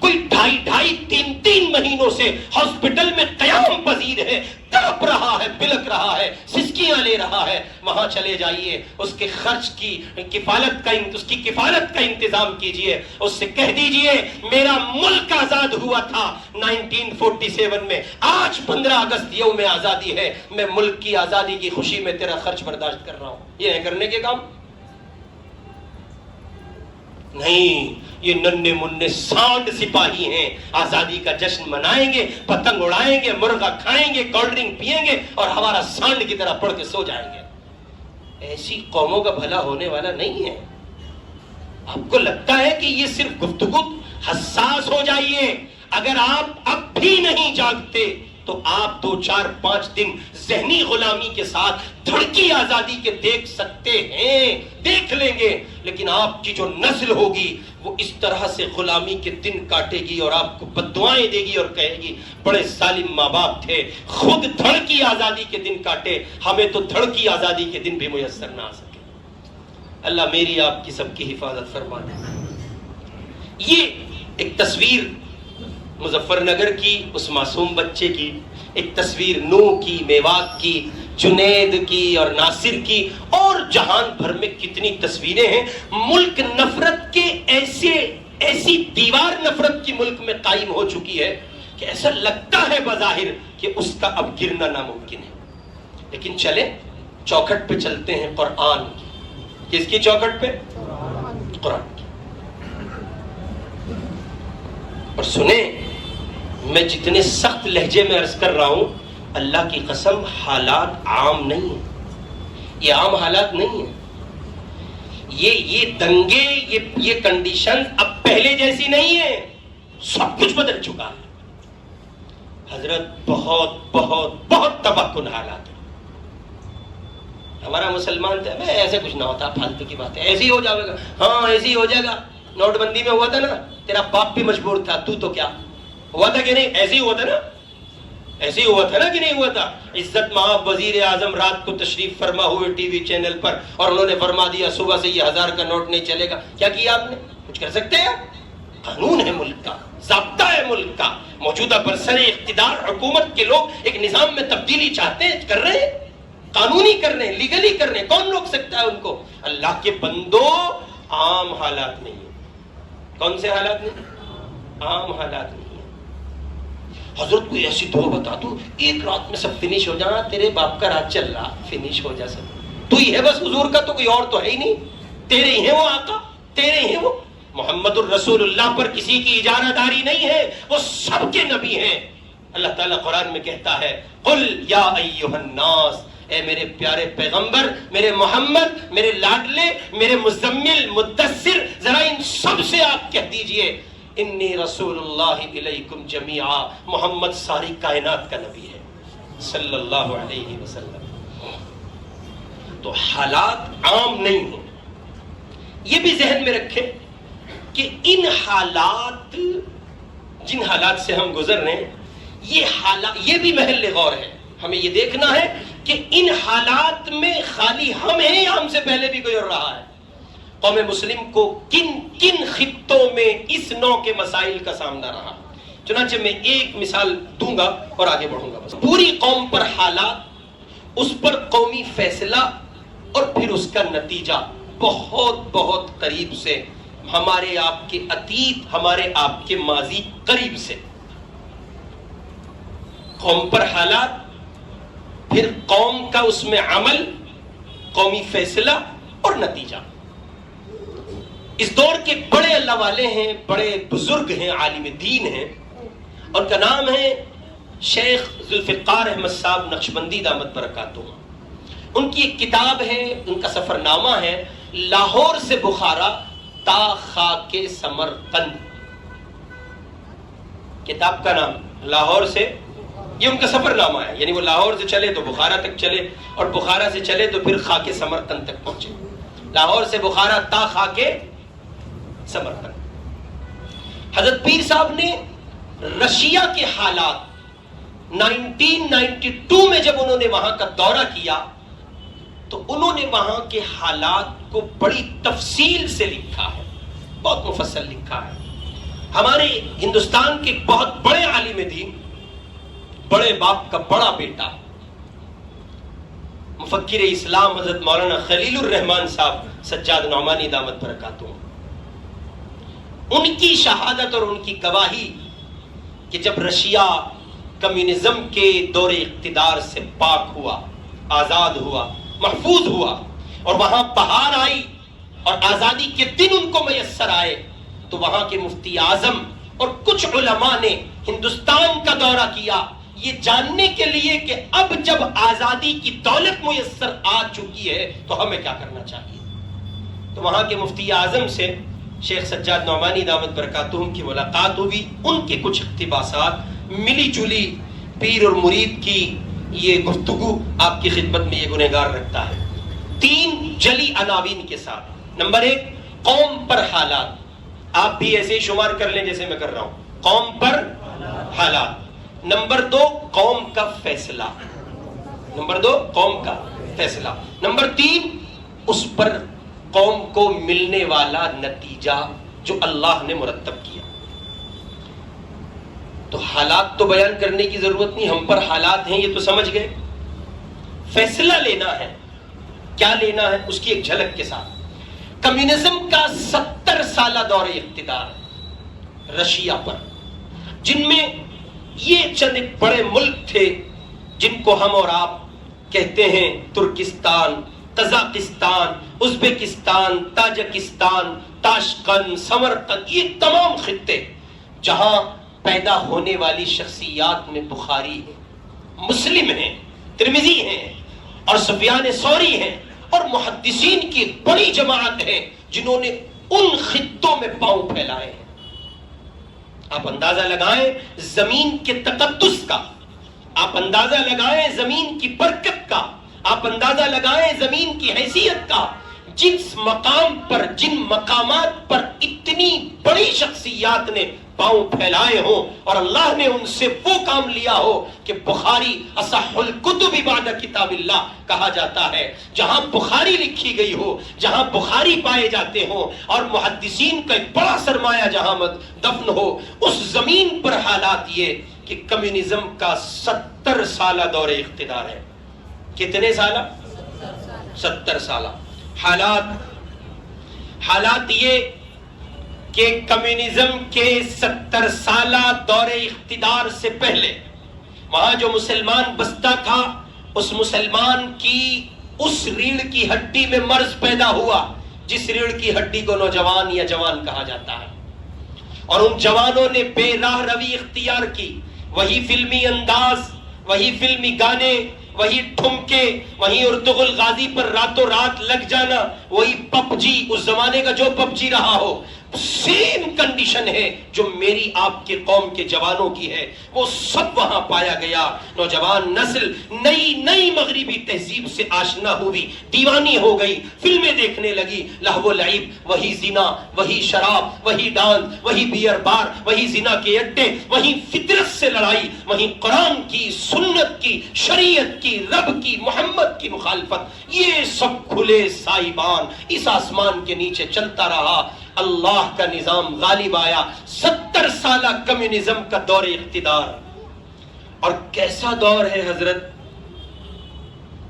کوئی ڈھائی تین مہینوں سے ہاسپٹل میں قیام پذیر ہے، تڑپ رہا ہے، بلک رہا ہے، سسکیاں لے رہا ہے، وہاں چلے جائیے، اس کے خرچ کی کفالت کا انتظام کیجئے، اس سے کہہ دیجئے میرا ملک آزاد ہوا تھا 1947 میں، آج 15 اگست یوم آزادی ہے، میں ملک کی آزادی کی خوشی میں تیرا خرچ برداشت کر رہا ہوں۔ یہ ہے کرنے کے کام؟ نہیں، یہ ننھے منھے سانڈ سپاہی ہیں، آزادی کا جشن منائیں گے، پتنگ اڑائیں گے، مرغا کھائیں گے، کولڈ ڈرنک پیئیں گے اور ہمارا سانڈ کی طرح پڑھ کے سو جائیں گے۔ ایسی قوموں کا بھلا ہونے والا نہیں ہے۔ آپ کو لگتا ہے کہ یہ صرف گفتگو؟ حساس ہو جائیے، اگر آپ اب بھی نہیں جاگتے تو آپ 2 4 5 دن ذہنی غلامی کے ساتھ دھڑکی آزادی کے دیکھ سکتے ہیں، دیکھ لیں گے، لیکن آپ کی جو نسل ہوگی وہ اس طرح سے غلامی کے دن کاٹے گی اور آپ کو بددعائیں دے گی اور کہے گی بڑے ظالم ماں باپ تھے، خود دھڑکی آزادی کے دن کاٹے، ہمیں تو دھڑکی آزادی کے دن بھی میسر نہ آ سکے۔ اللہ میری آپ کی سب کی حفاظت فرما دے۔ یہ ایک تصویر مظفر نگر کی اس معصوم بچے کی، ایک تصویر نوح کی، میوات کی، جنید کی اور ناصر کی، اور جہان بھر میں کتنی تصویریں ہیں۔ ملک نفرت کے ایسی دیوار نفرت کی ملک میں قائم ہو چکی ہے کہ ایسا لگتا ہے بظاہر کہ اس کا اب گرنا ناممکن ہے۔ لیکن چلیں چوکھٹ پہ چلتے ہیں قرآن کی۔ کس کی چوکھٹ پہ؟ قرآن کی۔ اور سنیں، میں جتنے سخت لہجے میں عرض کر رہا ہوں، اللہ کی قسم حالات عام نہیں ہیں، یہ عام حالات نہیں ہیں۔ یہ دنگے، یہ کنڈیشن اب پہلے جیسی نہیں ہے، سب کچھ بدل چکا ہے حضرت، بہت بہت بہت تباہ کن حالات ہیں۔ ہمارا مسلمان تھا، میں ایسے کچھ نہ ہوتا، فالتو کی بات ہے، ایسے ہی ہو جائے گا، ہاں ایسے ہی ہو جائے گا، نوٹ بندی میں ہوا تھا نا، تیرا باپ بھی مجبور تھا، تو کیا ہوا تھا کہ نہیں؟ ایسے ہی ہوا تھا نا، ایسے ہی ہوا تھا نا کہ نہیں ہوا تھا؟ عزت مآب وزیر اعظم رات کو تشریف فرما ہوئے ٹی وی چینل پر، اور انہوں نے فرما دیا صبح سے یہ 1000 کا نوٹ نہیں چلے گا۔ کیا کیا آپ نے؟ کچھ کر سکتے ہیں؟ قانون ہے ملک کا، ضابطہ ہے ملک کا، موجودہ برسر اقتدار حکومت کے لوگ ایک نظام میں تبدیلی چاہتے ہیں، کر رہے ہیں، قانونی کر رہے ہیں، لیگلی کر رہے ہیں، کون روک سکتا ہے ان کو؟ اللہ کے بندو، عام حالات نہیں ہیں۔ کون سے حالات نہیں؟ عام حالات نہیں۔ حضرت کوئی ایسی دعا بتا دو ایک رات میں سب فنش ہو جانا، تیرے باپ کا راج چل رہا، فنش ہو جا سب، تو ہی ہے بس حضور کا، تو کوئی اور تو ہے ہی نہیں، تیرے ہی ہیں وہ آقا، تیرے ہی ہیں وہ محمد الرسول اللہ پر کسی کی اجارہ داری نہیں ہے، وہ سب کے نبی ہیں۔ اللہ تعالیٰ قرآن میں کہتا ہے قل یا ایھا الناس، اے میرے پیارے پیغمبر، میرے محمد، میرے لاڈلے، میرے مزمل مدثر، ذرا ان سب سے آپ کہہ دیجئے انی رسول اللہ الیکم جمیعا، محمد ساری کائنات کا نبی ہے صلی اللہ علیہ وسلم۔ تو حالات عام نہیں ہیں، یہ بھی ذہن میں رکھیں کہ ان حالات، جن حالات سے ہم گزر رہے ہیں، یہ بھی محل غور ہے۔ ہمیں یہ دیکھنا ہے کہ ان حالات میں خالی ہم ہیں یا ہم سے پہلے بھی گزر رہا ہے۔ قوم مسلم کو کن کن خطوں میں اس نوع کے مسائل کا سامنا رہا۔ چنانچہ میں ایک مثال دوں گا اور آگے بڑھوں گا۔ پوری قوم پر حالات، اس پر قومی فیصلہ اور پھر اس کا نتیجہ بہت بہت قریب سے، ہمارے آپ کے اتیت، ہمارے آپ کے ماضی قریب سے۔ قوم پر حالات، پھر قوم کا اس میں عمل، قومی فیصلہ اور نتیجہ۔ اس دور کے بڑے اللہ والے ہیں، بڑے بزرگ ہیں، عالم دین ہیں، ان کا نام ہے شیخ ذوالفقار احمد صاحب نقشبندی دامت برکاتہ۔ ان کی ایک کتاب ہے، ان کا سفر نامہ ہے، لاہور سے بخارا تا خاک سمرقند۔ کتاب کا نام لاہور سے، یہ ان کا سفر نامہ ہے، یعنی وہ لاہور سے چلے تو بخارا تک چلے، اور بخارا سے چلے تو پھر خاک سمرقند تک پہنچے۔ لاہور سے بخارا تا خاک سمرقند۔ حضرت پیر صاحب نے رشیا کے حالات 1992 میں جب انہوں نے وہاں کا دورہ کیا تو انہوں نے وہاں کے حالات کو بڑی تفصیل سے لکھا ہے، بہت مفصل لکھا ہے۔ ہمارے ہندوستان کے بہت بڑے عالم دین، بڑے باپ کا بڑا بیٹا، مفکر اسلام حضرت مولانا خلیل الرحمان صاحب سجاد نعمانی دامت برکاتہ، ان کی شہادت اور ان کی گواہی کہ جب رشیا کمیونزم کے دور اقتدار سے پاک ہوا، آزاد ہوا، محفوظ ہوا، اور وہاں بہار آئی اور آزادی کے دن ان کو میسر آئے، تو وہاں کے مفتی اعظم اور کچھ علماء نے ہندوستان کا دورہ کیا، یہ جاننے کے لیے کہ اب جب آزادی کی دولت میسر آ چکی ہے تو ہمیں کیا کرنا چاہیے۔ تو وہاں کے مفتی اعظم سے شیخ سجاد نعمانی دامت برکاتہم کی ملاقات ہوئی، ان کے کچھ اقتباسات، ملی جلی پیر اور مرید کی یہ گفتگو آپ کی خدمت میں یہ گنہگار رکھتا ہے، 3 جلی عناوین کے ساتھ۔ نمبر 1، قوم پر حالات، آپ بھی ایسے ہی شمار کر لیں جیسے میں کر رہا ہوں، قوم پر حالات۔ نمبر 2، قوم کا فیصلہ۔ نمبر 2، قوم کا فیصلہ۔ نمبر 3، اس پر قوم کو ملنے والا نتیجہ جو اللہ نے مرتب کیا۔ تو حالات تو بیان کرنے کی ضرورت نہیں، ہم پر حالات ہیں یہ تو سمجھ گئے۔ فیصلہ لینا ہے، کیا لینا ہے اس کی ایک جھلک کے ساتھ۔ کمیونزم کا 70 سالہ دور اقتدار رشیا پر، جن میں یہ چند ایک بڑے ملک تھے جن کو ہم اور آپ کہتے ہیں Turkestan, Kazakhstan, Uzbekistan, Tajikistan, Tashkent, Samarkand, یہ تمام خطے جہاں پیدا ہونے والی شخصیات میں بخاری ہے، مسلم ہیں، ترمذی ہیں اور سفیان ثوری ہیں، اور محدثین کی بڑی جماعت ہے جنہوں نے ان خطوں میں پاؤں پھیلائے ہیں۔ آپ اندازہ لگائیں زمین کے تقدس کا، آپ اندازہ لگائیں زمین کی برکت کا، آپ اندازہ لگائیں زمین کی حیثیت کا، جس مقام پر، جن مقامات پر اتنی بڑی شخصیات نے پاؤں پھیلائے ہوں اور اللہ نے ان سے وہ کام لیا ہو کہ بخاری اصح الکتب بعد کتاب اللہ کہا جاتا ہے، جہاں بخاری لکھی گئی ہو، جہاں بخاری پائے جاتے ہوں اور محدثین کا ایک بڑا سرمایہ جہاں دفن ہو، اس زمین پر حالات یہ کہ کمیونزم کا 70 سالہ دور اقتدار ہے۔ کتنے سالہ؟ 70 سالہ۔ حالات یہ کہ کمیونزم کے 70 سالہ دور اقتدار سے پہلے وہاں جو مسلمان بستا تھا، اس مسلمان کی اس ریڑھ کی ہڈی میں مرض پیدا ہوا جس ریڑھ کی ہڈی کو نوجوان یا جوان کہا جاتا ہے، اور ان جوانوں نے بے راہ روی اختیار کی، وہی فلمی انداز، وہی فلمی گانے، وہی ٹھمکے، وہی ارطغرل غازی پر راتوں رات لگ جانا، وہی پب جی، اس زمانے کا جو پب جی رہا ہو، سیم کنڈیشن ہے جو میری آپ کے قوم کے جوانوں کی ہے، وہ سب وہاں پایا گیا۔ نوجوان نسل نئی مغربی تہذیب سے آشنا ہوئی، دیوانی ہو گئی، فلمیں دیکھنے لگی، لہو و لعب، وہی زنا، وہی شراب، وہی ڈانس، وہی بیئر بار، وہی زنا کے اڈے، وہی فطرت سے لڑائی، وہی قرآن کی، سنت کی، شریعت کی، رب کی، محمد کی مخالفت، یہ سب کھلے سائبان اس آسمان کے نیچے چلتا رہا۔ اللہ کا نظام غالب آیا، 70 سالہ کمیونزم کا دور اقتدار، اور کیسا دور ہے حضرت،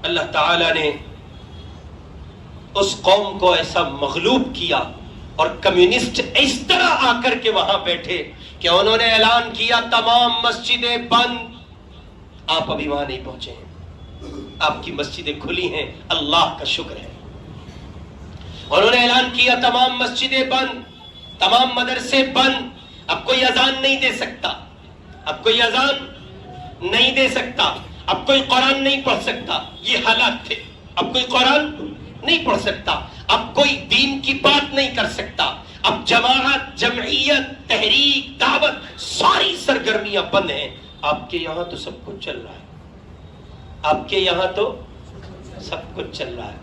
اللہ تعالی نے اس قوم کو ایسا مغلوب کیا اور کمیونسٹ اس طرح آ کر کے وہاں بیٹھے کہ انہوں نے اعلان کیا تمام مسجدیں بند. آپ ابھی وہاں نہیں پہنچے ہیں, آپ کی مسجدیں کھلی ہیں, اللہ کا شکر ہے. انہوں نے اعلان کیا تمام مسجدیں بند, تمام مدرسے بند, اب کوئی اذان نہیں دے سکتا, اب کوئی اذان نہیں دے سکتا, اب کوئی قرآن نہیں پڑھ سکتا. یہ حالات تھے. اب کوئی قرآن نہیں پڑھ سکتا, اب کوئی دین کی بات نہیں کر سکتا, اب جماعت, جمعیت, تحریک, دعوت, ساری سرگرمیاں بند ہیں. آپ کے یہاں تو سب کچھ چل رہا ہے, آپ کے یہاں تو سب کچھ چل رہا ہے.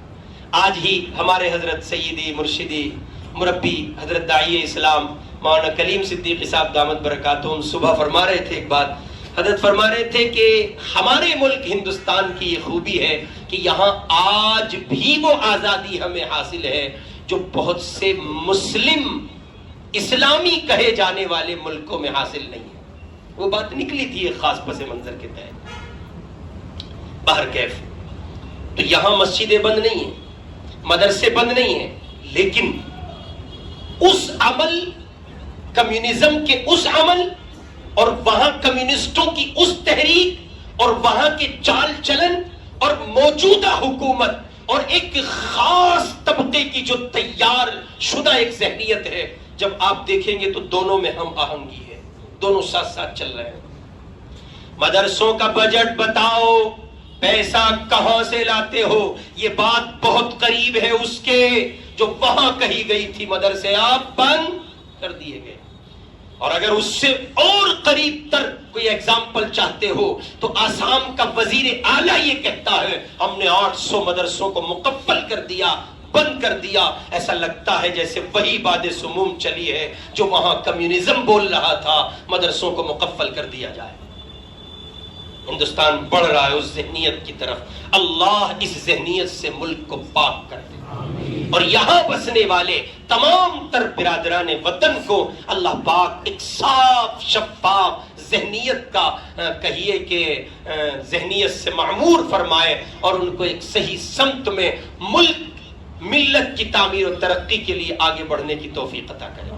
آج ہی ہمارے حضرت سیدی مرشدی مربی حضرت داعی اسلام مولانا کلیم صدیقی صاحب دامت برکاتہم صبح فرما رہے تھے ایک بات. حضرت فرما رہے تھے کہ ہمارے ملک ہندوستان کی یہ خوبی ہے کہ یہاں آج بھی وہ آزادی ہمیں حاصل ہے جو بہت سے مسلم اسلامی کہے جانے والے ملکوں میں حاصل نہیں ہے. وہ بات نکلی تھی ایک خاص پس منظر کے تحت. باہر کیف تو یہاں مسجدیں بند نہیں ہیں, مدرسے بند نہیں ہیں, لیکن اس عمل, کمیونزم کے اس عمل اور وہاں کمیونسٹوں کی اس تحریک اور وہاں کے چال چلن اور موجودہ حکومت اور ایک خاص طبقے کی جو تیار شدہ ایک ذہنیت ہے, جب آپ دیکھیں گے تو دونوں میں ہم آہنگی ہے, دونوں ساتھ ساتھ چل رہے ہیں. مدرسوں کا بجٹ بتاؤ, پیسہ کہاں سے لاتے ہو؟ یہ بات بہت قریب ہے اس کے جو وہاں کہی گئی تھی مدرسے آپ بند کر دیے گئے. اور اگر اس سے اور قریب تر کوئی ایگزامپل چاہتے ہو تو آسام کا وزیر اعلیٰ یہ کہتا ہے ہم نے 800 مدرسوں کو مکفل کر دیا, بند کر دیا. ایسا لگتا ہے جیسے وہی باد سموم چلی ہے جو وہاں کمیونزم بول رہا تھا مدرسوں کو مکفل کر دیا جائے. ہندوستان بڑھ رہا ہے اس ذہنیت کی طرف. اللہ اس ذہنیت سے ملک کو پاک کر دے اور یہاں بسنے والے تمام تر برادران وطن کو اللہ پاک ایک صاف شفاف ذہنیت کا کہیے کہ ذہنیت سے معمور فرمائے اور ان کو ایک صحیح سمت میں ملک ملت کی تعمیر و ترقی کے لیے آگے بڑھنے کی توفیق عطا کرے.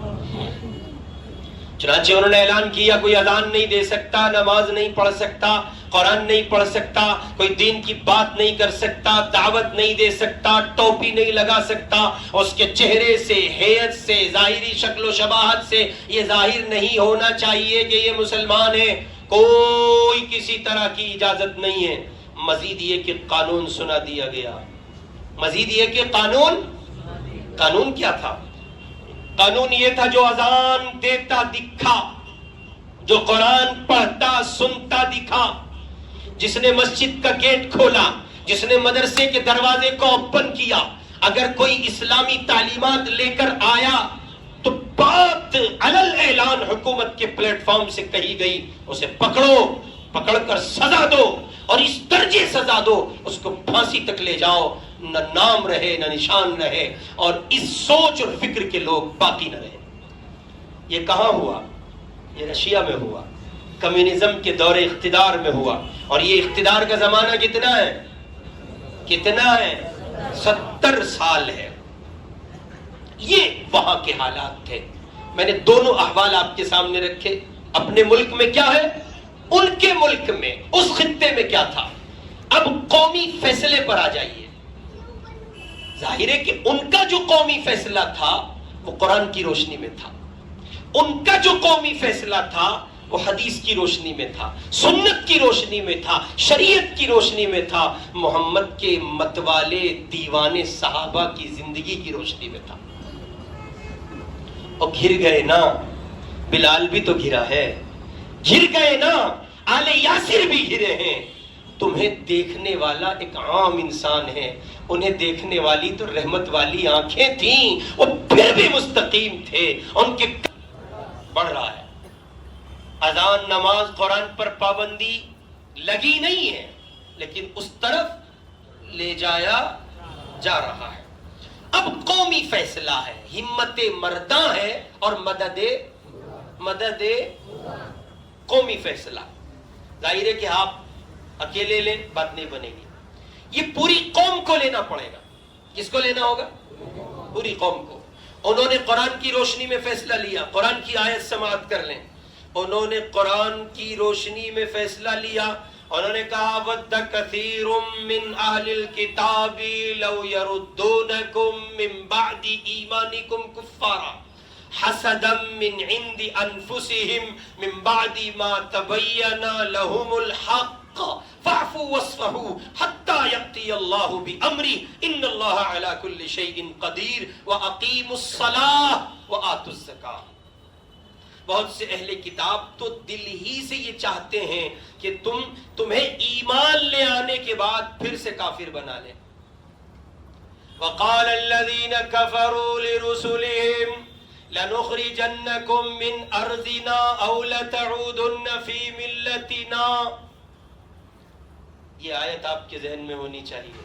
چنانچہ انہوں نے اعلان کیا کوئی اذان نہیں دے سکتا, نماز نہیں پڑھ سکتا, قرآن نہیں پڑھ سکتا, کوئی دین کی بات نہیں کر سکتا, دعوت نہیں دے سکتا, ٹوپی نہیں لگا سکتا. اس کے چہرے سے, ہیئت سے, ظاہری شکل و شباہت سے یہ ظاہر نہیں ہونا چاہیے کہ یہ مسلمان ہے. کوئی کسی طرح کی اجازت نہیں ہے. مزید یہ کہ قانون سنا دیا گیا, مزید یہ کہ قانون کیا تھا؟ قانون یہ تھا جو اذان دیتا دکھا, جو قرآن پڑھتا سنتا دکھا, جس نے مسجد کا گیٹ کھولا, جس نے مدرسے کے دروازے کو اوپن کیا, اگر کوئی اسلامی تعلیمات لے کر آیا تو بات علل اعلان حکومت کے پلیٹ فارم سے کہی گئی اسے پکڑو, پکڑ کر سزا دو اور اس درجے سزا دو اس کو پھانسی تک لے جاؤ, نہ نام رہے نہ نشان رہے اور اس سوچ اور فکر کے لوگ باقی نہ رہے. یہ کہاں ہوا؟ یہ رشیا میں ہوا, کمیونزم کے دور اقتدار میں ہوا. اور یہ اقتدار کا زمانہ کتنا ہے؟ کتنا ہے؟ 70 سال ہے. یہ وہاں کے حالات تھے. میں نے دونوں احوال آپ کے سامنے رکھے. اپنے ملک میں کیا ہے, ان کے ملک میں اس خطے میں کیا تھا. اب قومی فیصلے پر آ جائیے. ظاہر ہے کہ ان کا جو قومی فیصلہ تھا وہ قرآن کی روشنی میں تھا, ان کا جو قومی فیصلہ تھا وہ حدیث کی روشنی میں تھا, سنت کی روشنی میں تھا, شریعت کی روشنی میں تھا, محمد کے متوالے دیوانے صحابہ کی زندگی کی روشنی میں تھا. اور گر گئے نا, بلال بھی تو گرا ہے, گر گئے نا, آل یاسر بھی گرے ہیں. تمہیں دیکھنے والا ایک عام انسان ہے, انہیں دیکھنے والی تو رحمت والی آنکھیں تھیں, وہ پھر بھی مستقیم تھے. ان کے بڑھ رہا ہے. اذان, نماز, قرآن پر پابندی لگی نہیں ہے لیکن اس طرف لے جایا جا رہا ہے. اب قومی فیصلہ ہے, ہمت مرداں ہے اور مدد قومی فیصلہ. ظاہر ہے کہ آپ اکیلے لیں بات نہیں بنے گی, یہ پوری قوم کو لینا پڑے گا. کس کو لینا ہوگا؟ پوری قوم کو. انہوں نے قرآن کی روشنی میں فیصلہ لیا. قرآن کی آیت سماعت کر لیں. انہوں نے قرآن کی روشنی میں فیصلہ لیا. انہوں نے کہا وَدَّ كَثِيرٌ مِّنْ أَهْلِ الْكِتَابِ لَوْ يَرُدُّونَكُم مِّن بَعْدِ إِيمَانِكُمْ كُفَّارًا حَسَدًا مِّنْ عِندِ أَنفُسِهِم مِّن بَعْدِ مَا تَبَيَّنَ لَهُمُ الْحَقُّ فَاعْفُوا وَاصْفَحُوا حَتَّى يَأْتِيَ اللَّهُ بِأَمْرِهِ إِنَّ اللَّهَ عَلَى كُلِّ شَيْءٍ قَدِيرٌ وَأَقِيمُوا الصَّلَاةَ وَآتُوا الزَّكَاةَ. بہت سے اہل کتاب تو دل ہی سے یہ چاہتے ہیں کہ تمہیں ایمان لے آنے کے بعد پھر سے کافر بنا لیں. وقال الذين كفروا لرسلهم لنخرجنكم من ارضنا او لتعودن في ملتنا. یہ آیت آپ کے ذہن میں ہونی چاہیے.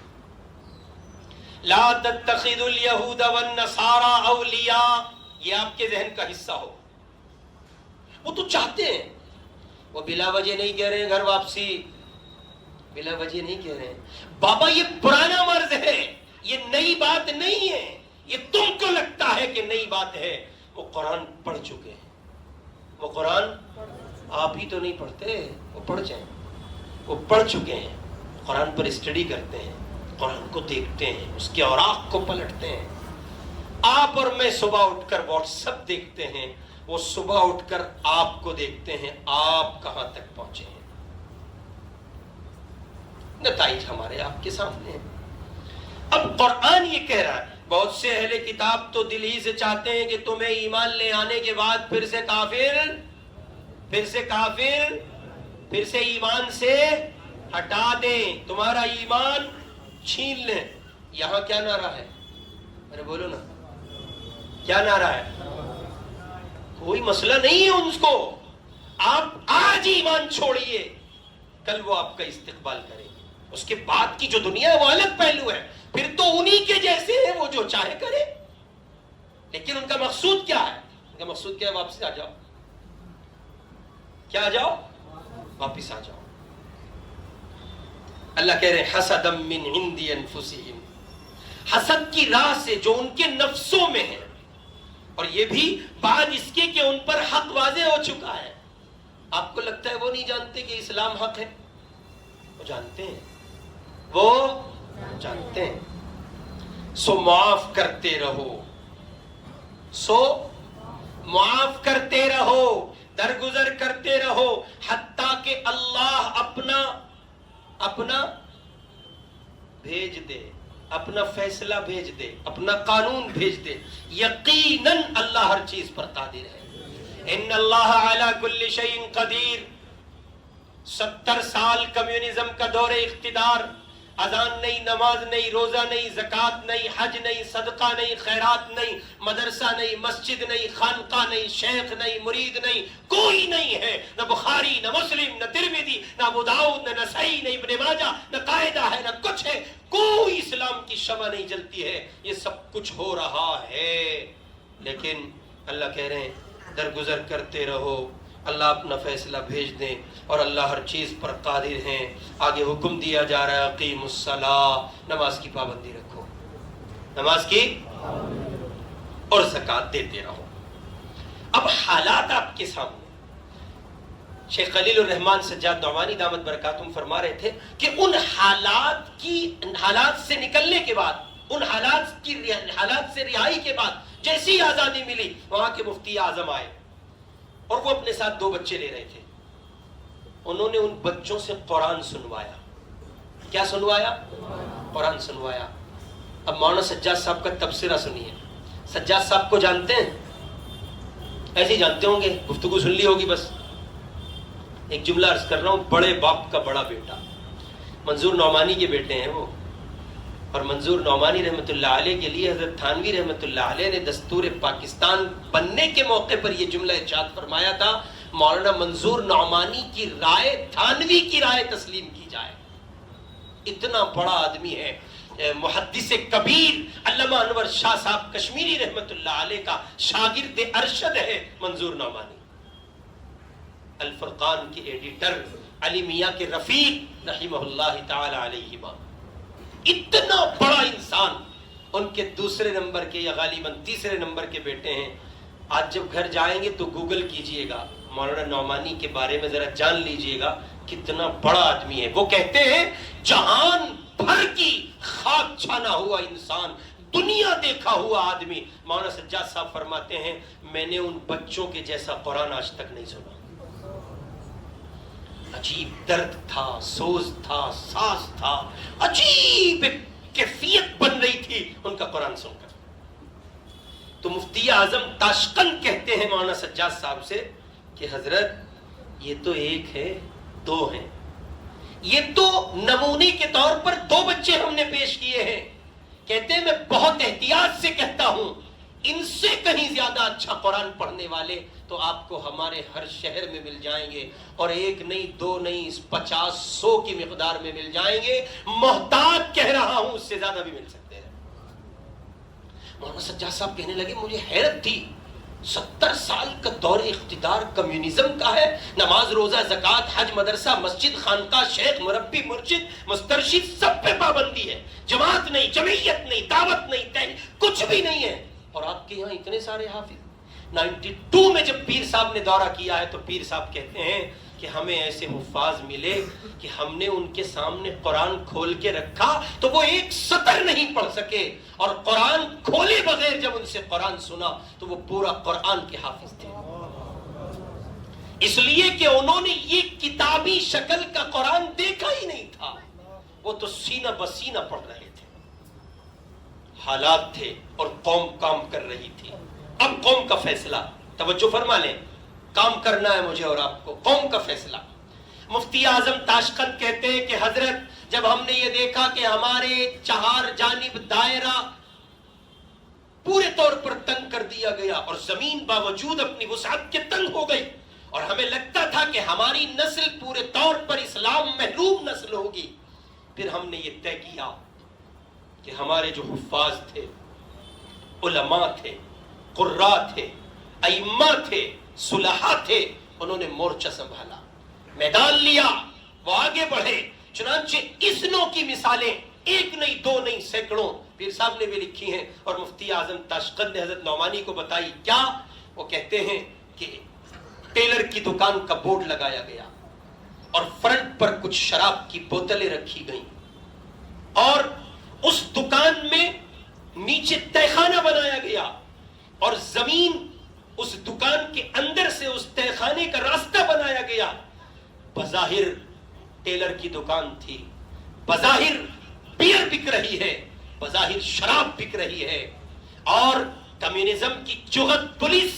لا تتخذوا اليهود والنصارى اولیاء، یہ آپ کے ذہن کا حصہ ہو. وہ تو چاہتے ہیں، وہ بلا وجہ نہیں کہہ رہے ہیں گھر واپسی، بلا وجہ نہیں کہہ رہے ہیں. بابا یہ پرانا مرض ہے، یہ نئی بات نہیں ہے. یہ تم کو لگتا ہے کہ نئی بات ہے. وہ قرآن پڑھ چکے ہیں. وہ قرآن آپ ہی تو نہیں پڑھتے، وہ پڑھ جائیں. وہ پڑھ چکے ہیں، قرآن پر اسٹڈی کرتے ہیں، قرآن کو دیکھتے ہیں، اس کے اوراق کو پلٹتے ہیں. آپ اور میں صبح اٹھ کر واٹس ایپ دیکھتے ہیں، وہ صبح اٹھ کر آپ کو دیکھتے ہیں آپ کہاں تک پہنچے ہیں. نتائج ہمارے آپ کے سامنے ہیں. اب قرآن یہ کہہ رہا ہے بہت سے اہل کتاب تو دل ہی سے چاہتے ہیں کہ تمہیں ایمان لے آنے کے بعد پھر سے کافر، پھر سے ایمان سے ہٹا دیں، تمہارا ایمان چھین لیں. یہاں کیا نعرہ ہے؟ ارے بولو نا، کیا نعرہ ہے؟ کوئی مسئلہ نہیں ہے ان کو. آپ آج ایمان چھوڑیے، کل وہ آپ کا استقبال کرے. اس کے بعد کی جو دنیا ہے وہ الگ پہلو ہے. پھر تو انہی کے جیسے ہیں، وہ جو چاہے کرے. لیکن ان کا مقصود کیا ہے؟ ان کا مقصود کیا ہے؟ واپس آ جاؤ. کیا آ جاؤ؟ واپس آ جاؤ. اللہ کہہ رہے ہیں حسدا من عند انفسہم، حسد کی راہ سے جو ان کے نفسوں میں ہے. اور یہ بھی بعد اس کے کہ ان پر حق واضح ہو چکا ہے. آپ کو لگتا ہے وہ نہیں جانتے کہ اسلام حق ہے؟ وہ جانتے ہیں، وہ جانتے ہیں. سو معاف کرتے رہو، سو معاف کرتے رہو، درگزر کرتے رہو، حتیٰ کہ اللہ اپنا بھیج دے، اپنا فیصلہ بھیج دے، اپنا قانون بھیج دے. یقیناً اللہ ہر چیز پر قادر ہے. ان اللہ علی کل شیء قدیر. 70 سال کمیونزم کا دور اقتدار، اذان نہیں، نماز نہیں، روزہ نہیں، زکوٰۃ نہیں، حج نہیں، صدقہ نہیں، خیرات نہیں، مدرسہ نہیں، مسجد نہیں، خانقاہ نہیں، شیخ نہیں، مرید نہیں، کوئی نہیں ہے. نہ بخاری، نہ مسلم، نہ ترمذی، نہ ابو داؤد، نہ نسائی، نہ ابن ماجہ، نہ قاعدہ ہے، نہ کچھ ہے. کوئی اسلام کی شمع نہیں جلتی ہے. یہ سب کچھ ہو رہا ہے، لیکن اللہ کہہ رہے ہیں درگزر کرتے رہو، اللہ اپنا فیصلہ بھیج دیں، اور اللہ ہر چیز پر قادر ہیں. آگے حکم دیا جا رہا ہے اقیموا الصلاۃ، نماز کی پابندی رکھو، نماز کی اور زکوٰۃ دیتے رہو. اب حالات آپ کے سامنے. شیخ خلیل الرحمن سجاد نعمانی دامت برکاتہم فرما رہے تھے کہ ان حالات سے نکلنے کے بعد، ان حالات سے رہائی کے بعد جیسی آزادی ملی، وہاں کے مفتی اعظم آئے اور وہ اپنے ساتھ 2 بچے لے رہے تھے. انہوں نے ان بچوں سے قرآن سنوایا. کیا سنوایا؟ قرآن سنوایا. اب مولانا سجاد صاحب کا تبصرہ سنیے. سجاد صاحب کو جانتے ہیں؟ ایسے ہی جانتے ہوں گے، گفتگو سن لی ہوگی بس. ایک جملہ عرض کر رہا ہوں، بڑے باپ کا بڑا بیٹا، منظور نعمانی کے بیٹے ہیں وہ. اور منظور نعمانی رحمۃ اللہ علیہ کے لیے حضرت تھانوی رحمۃ اللہ علیہ نے دستور پاکستان بننے کے موقع پر یہ جملہ ارشاد فرمایا تھا، مولانا منظور نعمانی کی رائے تھانوی کی رائے تسلیم کی جائے. اتنا بڑا آدمی ہے. محدث کبیر علامہ انور شاہ صاحب کشمیری رحمۃ اللہ علیہ کا شاگرد ارشد ہے منظور نعمانی. الفرقان کے ایڈیٹر علی میاں کے رفیق رحمہ اللہ تعالی علیہما. اتنا بڑا انسان ان کے دوسرے نمبر کے یا غالباً تیسرے نمبر کے بیٹے ہیں. آج جب گھر جائیں گے تو گوگل کیجئے گا, مولانا نعمانی کے بارے میں ذرا جان لیجئے گا کتنا بڑا آدمی ہے. وہ کہتے ہیں جہان بھر کی خاک چھانا ہوا انسان, دنیا دیکھا ہوا آدمی. مولانا سجاد صاحب فرماتے ہیں میں نے ان بچوں کے جیسا قرآن آج تک نہیں سنا. عجیب درد تھا, سوز تھا, ساز تھا, عجیب کیفیت بن رہی تھی ان کا قرآن سن کر. تو مفتی اعظم تاشقند کہتے ہیں مولانا سجاد صاحب سے کہ حضرت یہ تو ایک ہے, دو ہیں. یہ تو نمونے کے طور پر 2 بچے ہم نے پیش کیے ہیں. کہتے ہیں میں بہت احتیاط سے کہتا ہوں ان سے کہیں زیادہ اچھا قرآن پڑھنے والے تو آپ کو ہمارے ہر شہر میں مل جائیں گے, اور 1 نہیں 2 نہیں 50 100 کی مقدار میں مل جائیں گے. محتاط کہہ رہا ہوں اس سے زیادہ بھی مل سکتے ہیں. مولانا سجاد صاحب کہنے لگے مجھے حیرت تھی, 70 سال کا دور اقتدار کمیونزم کا ہے, نماز روزہ زکوٰۃ حج مدرسہ مسجد خانقاہ شیخ مربی مرشد مسترشد سب پہ پابندی ہے, جماعت نہیں جمعیت نہیں دعوت نہیں تحریک کچھ بھی نہیں ہے, اور آپ کے یہاں اتنے سارے حافظ. 92 میں جب پیر صاحب نے دورہ کیا ہے تو پیر صاحب کہتے ہیں کہ ہمیں ایسے حفاظ ملے کہ ہم نے ان کے سامنے قرآن کھول کے رکھا تو وہ 1 سطر نہیں پڑھ سکے, اور قرآن کھولے بغیر جب ان سے قرآن سنا تو وہ پورا قرآن کے حافظ تھے. اس لیے کہ انہوں نے یہ کتابی شکل کا قرآن دیکھا ہی نہیں تھا, وہ تو سینہ بسینہ پڑھ رہے تھے. حالات تھے اور قوم کام کر رہی تھی. اب قوم کا فیصلہ, توجہ فرما لیں, کام کرنا ہے مجھے اور آپ کو, قوم کا فیصلہ. مفتی اعظم تاشقند کہتے ہیں کہ حضرت جب ہم نے یہ دیکھا کہ ہمارے 4 جانب دائرہ پورے طور پر تنگ کر دیا گیا اور زمین باوجود اپنی وسعت کے تنگ ہو گئی, اور ہمیں لگتا تھا کہ ہماری نسل پورے طور پر اسلام محروم نسل ہوگی, پھر ہم نے یہ طے کیا کہ ہمارے جو حفاظ تھے, علماء تھے, قراء تھے, ائمہ تھے, صلحاء تھے, انہوں نے مورچہ سنبھالا, میدان لیا, وہ آگے بڑھے. چنانچہ اس نوع کی مثالیں 1 نہیں 2 نہیں سینکڑوں پیر صاحب نے بھی لکھی ہیں, اور مفتی اعظم تاشقند نے حضرت نعمانی کو بتائی. کیا وہ کہتے ہیں کہ ٹیلر کی دکان کا بورڈ لگایا گیا اور فرنٹ پر کچھ شراب کی بوتلیں رکھی گئیں, اور اس دکان میں نیچے تہخانہ بنایا گیا, اور زمین اس دکان کے اندر سے اس تہخانے کا راستہ بنایا گیا. بظاہر ٹیلر کی دکان تھی, بظاہر بیئر بک رہی ہے, بظاہر شراب بک رہی ہے, اور کمیونزم کی چغت پولیس,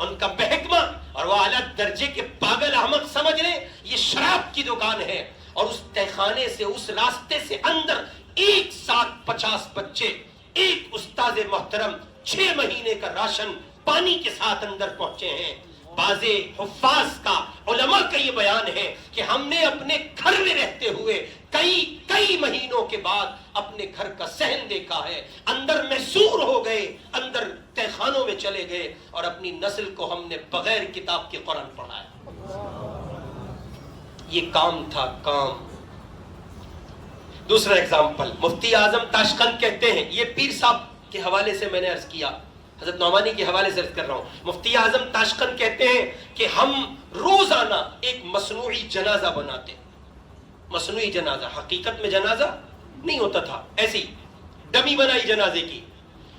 ان کا محکمہ اور وہ اعلیٰ درجے کے پاگل احمد سمجھ رہے یہ شراب کی دکان ہے. اور اس تہخانے سے اس راستے سے اندر ایک ساتھ 50 بچے, ایک استاد محترم 6 مہینے کا راشن پانی کے ساتھ اندر پہنچے ہیں. بعض حفاظ کا, علماء کا یہ بیان ہے کہ ہم نے اپنے گھر میں رہتے ہوئے کئی مہینوں کے بعد اپنے گھر کا صحن دیکھا ہے, اندر محصور ہو گئے, اندر تہخانوں میں چلے گئے, اور اپنی نسل کو ہم نے بغیر کتاب کے قرآن پڑھایا. یہ کام تھا, کام. دوسرا اگزامپل, مفتی اعظم تاشقند کہتے ہیں, یہ پیر صاحب کے حوالے سے میں نے عرض کیا, حضرت نعمانی کے حوالے سے عرض کر رہا ہوں. مفتی اعظم تاشقند کہتے ہیں کہ ہم روزانہ ایک مصنوعی جنازہ بناتے. مصنوعی جنازہ, حقیقت میں جنازہ نہیں ہوتا تھا, ایسی ڈمی بنائی جنازے کی,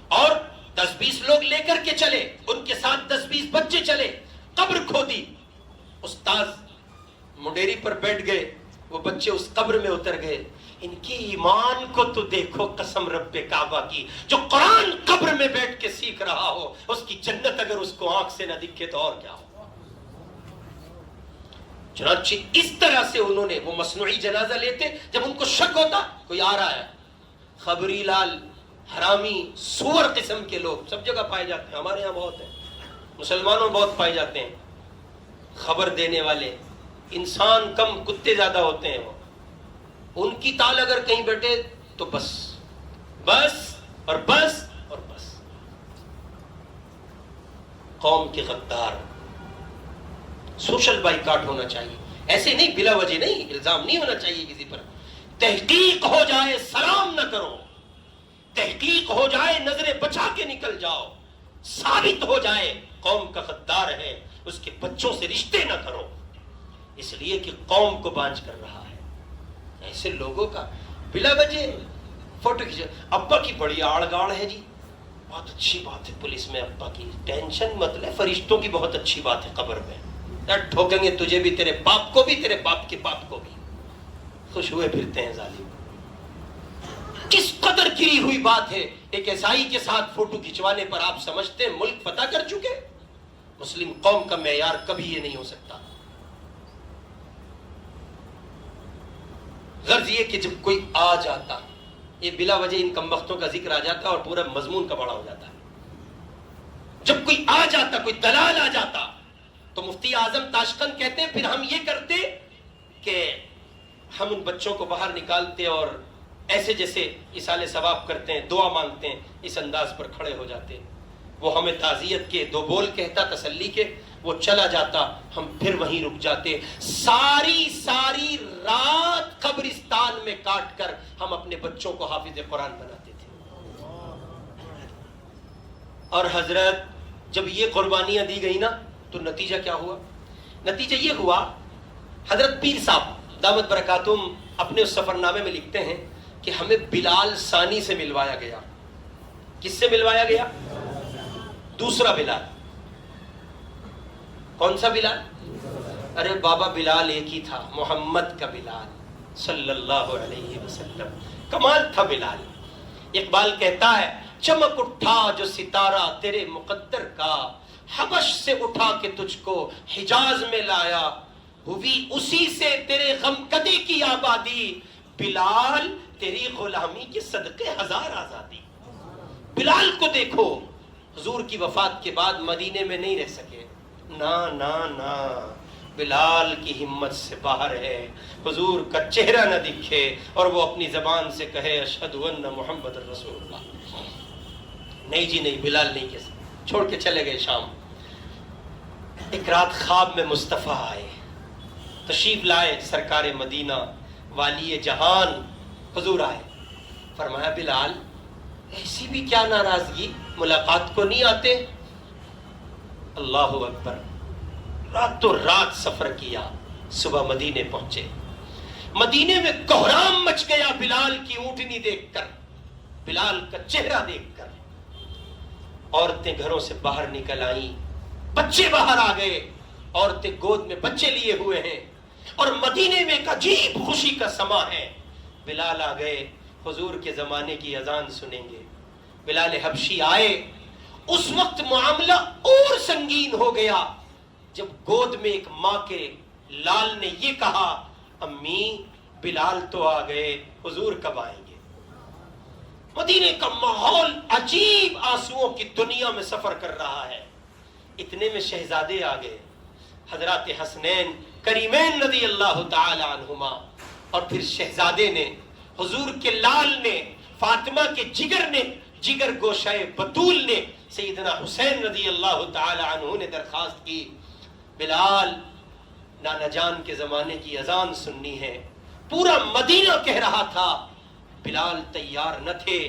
اور 10-20 لوگ لے کر کے چلے, ان کے ساتھ 10-20 بچے چلے, قبر کھودی, استاذ منڈیری پر بیٹھ گئے, وہ بچے اس قبر میں اتر گئے. ان کی ایمان کو تو دیکھو, قسم رب کعبہ کی, جو قرآن قبر میں بیٹھ کے سیکھ رہا ہو اس کی جنت اگر اس کو آنکھ سے نہ دکھے تو اور کیا ہو. چنانچہ اس طرح سے انہوں نے وہ مصنوعی جنازہ لیتے. جب ان کو شک ہوتا کوئی آ رہا ہے, خبری لال, حرامی, سور قسم کے لوگ سب جگہ پائے جاتے ہیں, ہمارے یہاں بہت ہیں, مسلمانوں بہت پائے جاتے ہیں, خبر دینے والے, انسان کم کتے زیادہ ہوتے ہیں. وہ ان کی تال اگر کہیں بیٹھے تو بس بس اور بس اور بس. قوم کے غدار. سوشل بائیکاٹ ہونا چاہیے, ایسے نہیں بلا وجہ نہیں, الزام نہیں ہونا چاہیے کسی پر. تحقیق ہو جائے سلام نہ کرو, تحقیق ہو جائے نظریں بچا کے نکل جاؤ، ثابت ہو جائے قوم کا غدار ہے، اس کے بچوں سے رشتے نہ کرو، اس لیے کہ قوم کو بانجھ کر رہا ہے۔ ایسے لوگوں کا بلا وجہ فوٹو کھینچا، ابا کی بڑی آڑ گاڑ ہے جی، بہت اچھی بات ہے پولیس میں ابا کی، ٹینشن مت لے، فرشتوں کی بہت اچھی بات ہے قبر میں، ٹھوکیں گے تجھے بھی، تیرے باپ کو بھی، تیرے باپ کے باپ کو بھی، خوش ہوئے پھرتے ہیں ظالم۔ کس قدر گری ہوئی بات ہے، ایک عیسائی کے ساتھ فوٹو کھنچوانے پر آپ سمجھتے ہیں ملک فتح کر چکے؟ مسلم قوم کا معیار کبھی یہ نہیں ہو سکتا۔ غرض یہ کہ جب کوئی آ جاتا، یہ بلا وجہ ان کمبختوں کا ذکر آ جاتا اور پورا مضمون کا بڑا ہو جاتا ہے۔ جب کوئی آ جاتا، کوئی دلال آ جاتا، تو مفتی اعظم تاشقند کہتے ہیں پھر ہم یہ کرتے کہ ہم ان بچوں کو باہر نکالتے اور ایسے جیسے اصال ثواب کرتے ہیں، دعا مانگتے ہیں، اس انداز پر کھڑے ہو جاتے۔ وہ ہمیں تعزیت کے دو بول کہتا، تسلی کے، وہ چلا جاتا، ہم پھر وہیں رک جاتے۔ ساری رات قبرستان میں کاٹ کر ہم اپنے بچوں کو حافظ قرآن بناتے تھے۔ اور حضرت جب یہ قربانیاں دی گئی نا تو نتیجہ کیا ہوا؟ نتیجہ یہ ہوا، حضرت پیر صاحب دامت برکاتہم اپنے اس سفر نامے میں لکھتے ہیں کہ ہمیں بلال ثانی سے ملوایا گیا۔ کس سے ملوایا گیا؟ دوسرا بلال۔ کون سا بلال؟ ارے بابا بلال ایک ہی تھا، محمد کا بلال صلی اللہ علیہ وسلم۔ کمال تھا بلال۔ اقبال کہتا ہے چمک اٹھا جو ستارہ تیرے مقدر کا، حبش سے اٹھا کے تجھ کو حجاز میں لایا، ہوئی اسی سے تیرے غمکدے کی آبادی، بلال تیری غلامی کے صدقے ہزار آزادی۔ بلال کو دیکھو، حضور کی وفات کے بعد مدینے میں نہیں رہ سکے، نا بلال کی ہمت سے باہر ہے، حضور کا چہرہ نہ دکھے اور وہ اپنی زبان سے کہے اشہد ان محمد رسول اللہ۔ نہیں جی نہیں، بلال نہیں کہہ سکتے، چھوڑ کے چلے گئے شام۔ ایک رات خواب میں مصطفیٰ آئے، تشریف لائے سرکار مدینہ والی جہان، حضور آئے، فرمایا بلال ایسی بھی کیا ناراضگی، ملاقات کو نہیں آتے؟ اللہ اکبر۔ راتوں رات سفر کیا، صبح مدینے پہنچے۔ مدینے میں کوہرام مچ گیا بلال کی اونٹنی دیکھ کر، بلال کا چہرہ دیکھ کر۔ عورتیں گھروں سے باہر نکل آئیں، بچے باہر آ گئے، عورتیں گود میں بچے لیے ہوئے ہیں اور مدینے میں ایک عجیب خوشی کا سما ہے۔ بلال آ گئے، حضور کے زمانے کی اذان سنیں گے۔ بلال حبشی آئے، اس وقت معاملہ اور سنگین ہو گیا جب گود میں ایک ماں کے لال نے یہ کہا امی بلال تو آ گئے، حضور کب آئیں گے؟ مدینے کا ماحول عجیب آنسوؤں کی دنیا میں سفر کر رہا ہے۔ اتنے میں شہزادے آ گئے، حضرات حسنین کریمین رضی اللہ تعالی عنہما، اور پھر شہزادے نے، حضور کے لال نے، فاطمہ کے جگر نے، جگر گوشہ بطول نے، سیدنا حسین رضی اللہ تعالی عنہ نے درخواست کی بلال نانا جان کے زمانے کی اذان سننی ہے۔ پورا مدینہ کہہ رہا تھا، بلال تیار نہ تھے۔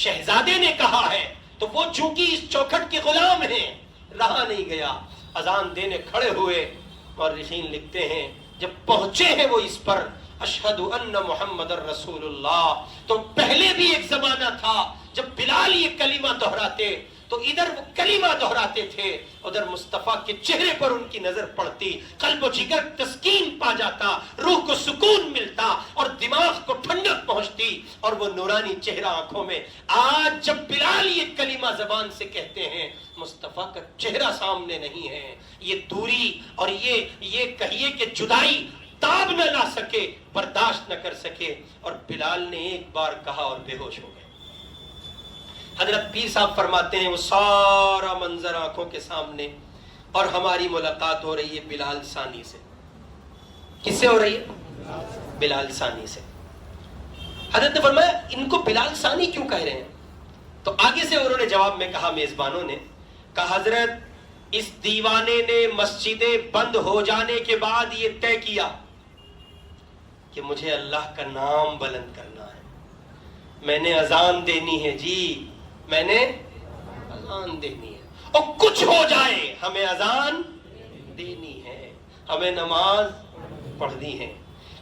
شہزادے نے کہا ہے تو وہ چونکہ اس چوکھٹ کے غلام ہیں، رہا نہیں گیا، اذان دینے کھڑے ہوئے۔ مورخین لکھتے ہیں جب پہنچے ہیں وہ اس پر اشہد ان محمد رسول اللہ، تو پہلے بھی ایک زمانہ تھا جب بلال یہ کلمہ دہراتے تو ادھر وہ کلمہ دہراتے تھے، ادھر مصطفیٰ کے چہرے پر ان کی نظر پڑتی، قلب و جگر تسکین پا جاتا، روح کو سکون ملتا اور دماغ کو ٹھنڈک پہنچتی اور وہ نورانی چہرہ آنکھوں میں۔ آج جب بلال یہ کلمہ زبان سے کہتے ہیں، مصطفیٰ کا چہرہ سامنے نہیں ہے، یہ دوری اور یہ کہیے کہ جدائی تاب نہ لا سکے، برداشت نہ کر سکے، اور بلال نے ایک بار کہا اور بے ہوش ہو گئے۔ حضرت پیر صاحب فرماتے ہیں وہ سارا منظر آنکھوں کے سامنے اور ہماری ملاقات ہو رہی ہے بلال ثانی سے۔ کس سے ہو رہی ہے؟ بلال ثانی سے۔ حضرت نے فرمایا ان کو بلال ثانی کیوں کہہ رہے ہیں؟ تو آگے سے انہوں نے جواب میں کہا، میزبانوں نے کہا حضرت اس دیوانے نے مسجدیں بند ہو جانے کے بعد یہ طے کیا کہ مجھے اللہ کا نام بلند کرنا ہے، میں نے اذان دینی ہے جی، میں نے اذان دینی ہے، اور کچھ ہو جائے ہمیں اذان دینی ہے، ہمیں نماز پڑھنی ہے۔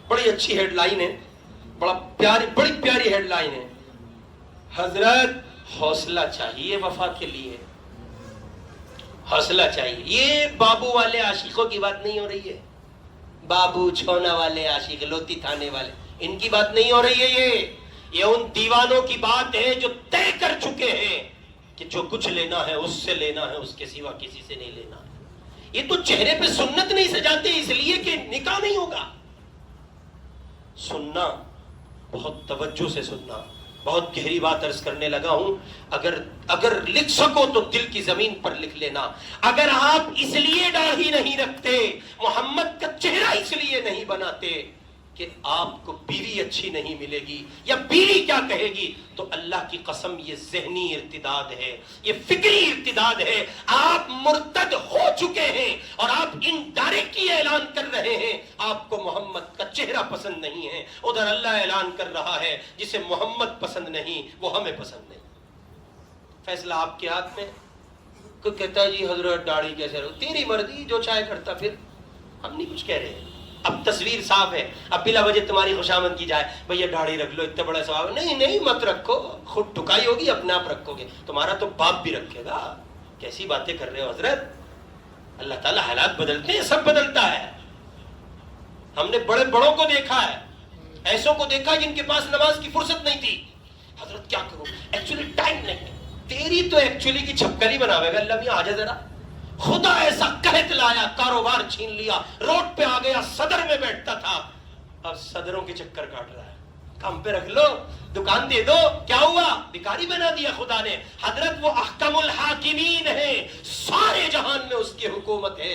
بڑی اچھی ہیڈ لائن ہے، بڑی پیاری ہیڈ لائن ہے، حضرت حوصلہ چاہیے وفا کے لیے، حوصلہ چاہیے۔ یہ بابو والے عاشقوں کی بات نہیں ہو رہی ہے، بابو چھونا والے عاشق، لوتی تھانے والے، ان کی بات نہیں ہو رہی ہے، یہ ان دیوانوں کی بات ہے جو طے کر چکے ہیں کہ جو کچھ لینا ہے اس سے لینا ہے، اس کے سوا کسی سے نہیں لینا ہے۔ یہ تو چہرے پہ سنت نہیں سجاتے اس لیے کہ نکاح نہیں ہوگا۔ سننا، بہت توجہ سے سننا، بہت گہری بات عرض کرنے لگا ہوں، اگر لکھ سکو تو دل کی زمین پر لکھ لینا۔ اگر آپ اس لیے داڑھی نہیں رکھتے، محمد کا چہرہ اس لیے نہیں بناتے کہ آپ کو بیوی اچھی نہیں ملے گی یا بیوی کیا کہے گی، تو اللہ کی قسم یہ ذہنی ارتداد ہے، یہ فکری ارتداد ہے۔ آپ مرتد ہو چکے ہیں اور آپ انڈائریکٹلی اعلان کر رہے ہیں آپ کو محمد کا چہرہ پسند نہیں ہے، ادھر اللہ اعلان کر رہا ہے جسے محمد پسند نہیں وہ ہمیں پسند نہیں۔ فیصلہ آپ کے ہاتھ میں۔ کوئی کہتا ہے جی حضرت داڑھی کیسے رہو، تیری مرضی، جو چاہے کرتا، پھر ہم نہیں کچھ کہہ رہے ہیں۔ اب تصویر صاف ہے، اب بلا وجہ تمہاری خوشامد کی جائے، بھئی داڑھی رکھ لو اتنا بڑا ثواب، نہیں مت رکھو، خود ٹکائی ہوگی اپنے آپ رکھو گے، تمہارا تو باپ بھی رکھے گا۔ کیسی باتیں کر رہے ہو حضرت، اللہ تعالیٰ حالات بدلتے ہیں، سب بدلتا ہے۔ ہم نے بڑے بڑوں کو دیکھا ہے، ایسوں کو دیکھا جن کے پاس نماز کی فرصت نہیں تھی، حضرت کیا کروں ایکچولی ٹائم نہیں ہے، تیری تو ایکچولی کی چھپکلی بناوے گا اللہ میاں، آجا ذرا، خدا ایسا قحط لایا، کاروبار چھین لیا، روڈ پہ آ گیا، صدر میں بیٹھتا تھا، اب صدروں کے چکر کاٹ رہا ہے، کام پہ رکھ لو، دکان دے دو، کیا ہوا، بیکاری بنا دیا خدا نے۔ حضرت وہ احکم الحاکمین ہے، سارے جہان میں اس کی حکومت ہے،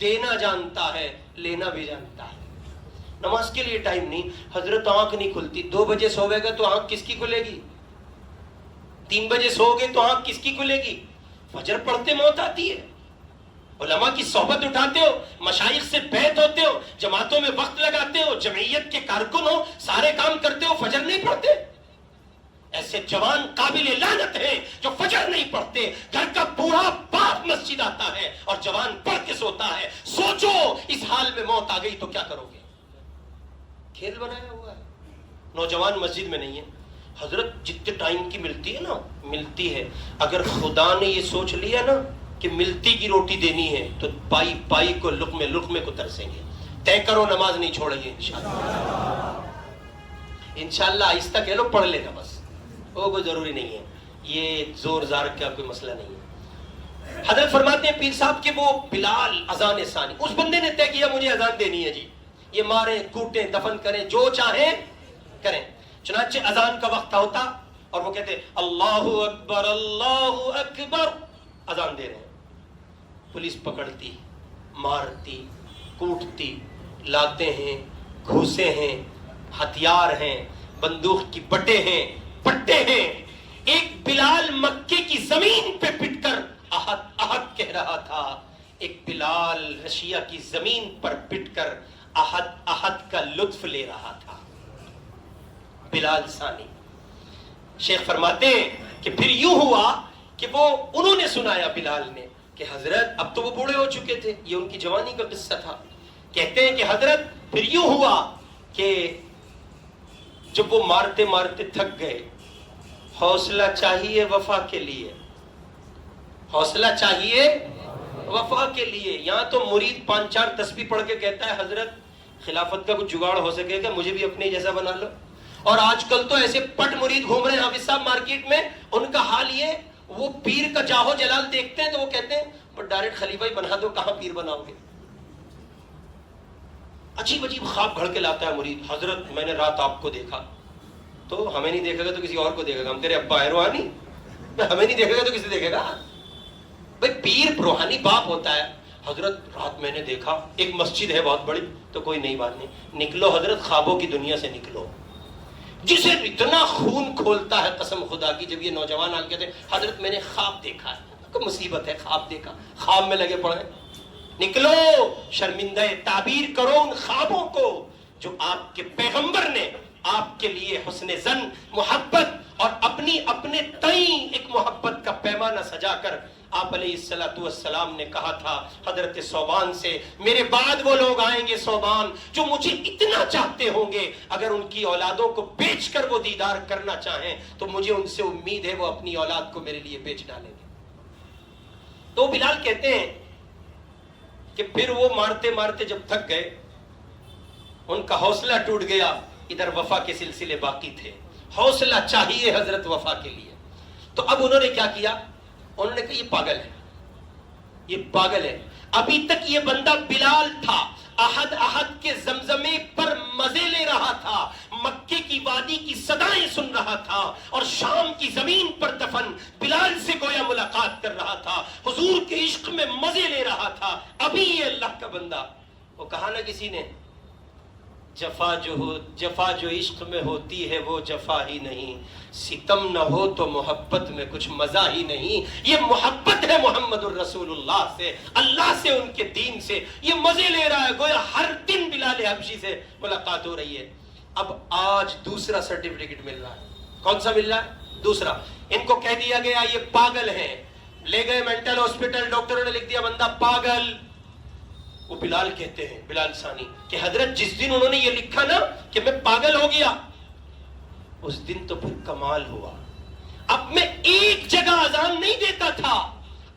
دینا جانتا ہے، لینا بھی جانتا ہے۔ نماز کے لیے ٹائم نہیں، حضرت آنکھ نہیں کھلتی، 2 بجے سوے گا تو آنکھ کس کی کھلے گی، 3 بجے سو گے تو آنکھ کس کی کھلے گی، فجر پڑھتے موت آتی ہے، علماء کی صحبت اٹھاتے ہو، مشائخ سے بیعت ہوتے ہو، جماعتوں میں وقت لگاتے ہو، جمعیت کے کارکن ہو، سارے کام کرتے ہو، فجر نہیں پڑھتے۔ ایسے جوان قابل لعنت ہیں جو فجر نہیں پڑھتے، گھر کا بوڑھا باپ مسجد آتا ہے اور جوان پڑھ کے سوتا ہے۔ سوچو اس حال میں موت آ گئی تو کیا کرو گے، کھیل بنایا ہوا ہے۔ نوجوان مسجد میں نہیں ہے، حضرت جتنے ٹائم کی ملتی ہے نا، ملتی ہے، اگر خدا نے یہ سوچ لیا نا کہ ملتی کی روٹی دینی ہے تو پائی پائی کو لقمے کو ترسیں گے۔ طے کرو نماز نہیں چھوڑیں گے انشاءاللہ، انشاءاللہ آہستہ کہہ لو، پڑھ لینا بس، وہ کوئی ضروری نہیں ہے، یہ زور زار کا کوئی مسئلہ نہیں ہے۔ حضرت فرماتے ہیں پیر صاحب کہ وہ بلال اذان ثانی، اس بندے نے طے کیا مجھے اذان دینی ہے جی، یہ ماریں کوٹیں دفن کریں جو چاہیں کریں، چنانچہ اذان کا وقت ہوتا اور وہ کہتے اللہ اکبر اللہ اکبر، اذان دے رہے ہیں، پولیس پکڑتی، مارتی، کوٹتی، لاتے ہیں، گھوسے ہیں، ہتھیار ہیں، بندوق کی بٹے ہیں، پٹے ہیں۔ ایک بلال مکے کی زمین پہ پٹ کر احد احد کہہ رہا تھا، ایک بلال رشیا کی زمین پر پٹ کر احد احد کا لطف لے رہا تھا، بلال ثانی۔ شیخ فرماتے ہیں کہ پھر یوں ہوا کہ انہوں نے سنایا بلال نے کہ حضرت، اب تو وہ بوڑھے ہو چکے تھے، یہ ان کی جوانی کا قصہ تھا، کہتے ہیں کہ حضرت پھر یوں ہوا کہ جب وہ مارتے مارتے تھک گئے، حوصلہ چاہیے وفا کے لیے، حوصلہ چاہیے وفا کے لیے۔ یہاں تو مرید 5-4 تسبیح پڑھ کے کہتا ہے حضرت خلافت کا کچھ جگاڑ ہو سکے گا، مجھے بھی اپنے جیسا بنا لو۔ اور آج کل تو ایسے پٹ مرید گھوم رہے ہیں حافظ صاحب مارکیٹ میں، ان کا حال یہ، وہ پیر کا جاہو جلال دیکھتے ہیں تو وہ کہتے ہیں پر ڈائریکٹ خلیفہ ہی بنا دو، کہاں پیر بناؤ گے۔ عجیب عجیب خواب گھڑ کے لاتا ہے مرید، حضرت میں نے رات آپ کو دیکھا، تو ہمیں نہیں دیکھے گا تو کسی اور کو دیکھے گا، ہم تیرے ابا ہے روحانی، ہمیں نہیں دیکھے گا تو کسی دیکھے گا۔ بھئی پیر روحانی باپ ہوتا ہے، حضرت رات میں نے دیکھا، ایک مسجد ہے بہت بڑی، تو کوئی نئی بات نہیں، نکلو حضرت خوابوں کی دنیا سے نکلو۔ جسے اتنا خون کھولتا ہے قسم خدا کی جب یہ نوجوان آن کہتے ہیں حضرت میں نے خواب دیکھا ہے، کوئی مصیبت ہے، خواب دیکھا، خواب میں لگے پڑے، نکلو شرمندہ تعبیر کرو ان خوابوں کو جو آپ کے پیغمبر نے آپ کے لیے حسن ظن، محبت اور اپنی اپنے تئیں ایک محبت کا پیمانہ سجا کر آپ علیہ السلام نے کہا تھا حضرت صوبان سے، میرے بعد وہ لوگ آئیں گے صوبان جو مجھے اتنا چاہتے ہوں گے، اگر ان کی اولادوں کو بیچ کر وہ دیدار کرنا چاہیں تو مجھے ان سے امید ہے وہ اپنی اولاد کو میرے لیے بیچ ڈالیں گے۔ تو بلال کہتے ہیں کہ پھر وہ مارتے مارتے جب تھک گئے، ان کا حوصلہ ٹوٹ گیا، ادھر وفا کے سلسلے باقی تھے، حوصلہ چاہیے حضرت وفا کے لیے۔ تو اب انہوں نے کیا کیا؟ انہوں نے کہا یہ پاگل ہے، یہ پاگل ہے۔ ابھی تک یہ بندہ بلال تھا، احد کے زمزمے پر مزے لے رہا تھا، مکے کی وادی کی صدائیں سن رہا تھا، اور شام کی زمین پر دفن بلال سے گویا ملاقات کر رہا تھا، حضور کے عشق میں مزے لے رہا تھا۔ ابھی یہ اللہ کا بندہ، وہ کہا نا کسی نے، جفا جو عشق میں ہوتی ہے وہ جفا ہی نہیں، ستم نہ ہو تو محبت میں کچھ مزہ ہی نہیں۔ یہ محبت ہے محمد الرسول اللہ سے، اللہ سے، ان کے دین سے، یہ مزے لے رہا ہے، گویا ہر دن بلال حبشی سے ملاقات ہو رہی ہے۔ اب آج دوسرا سرٹیفکیٹ مل رہا ہے، کون سا مل رہا ہے؟ دوسرا۔ ان کو کہہ دیا گیا یہ پاگل ہیں، لے گئے مینٹل ہاسپٹل، ڈاکٹروں نے لکھ دیا بندہ پاگل۔ وہ بلال کہتے ہیں، بلال ثانی، کہ حضرت جس دن انہوں نے یہ لکھا نا کہ میں پاگل ہو گیا، اس دن تو پھر کمال ہوا۔ اب میں ایک جگہ اذان نہیں دیتا تھا،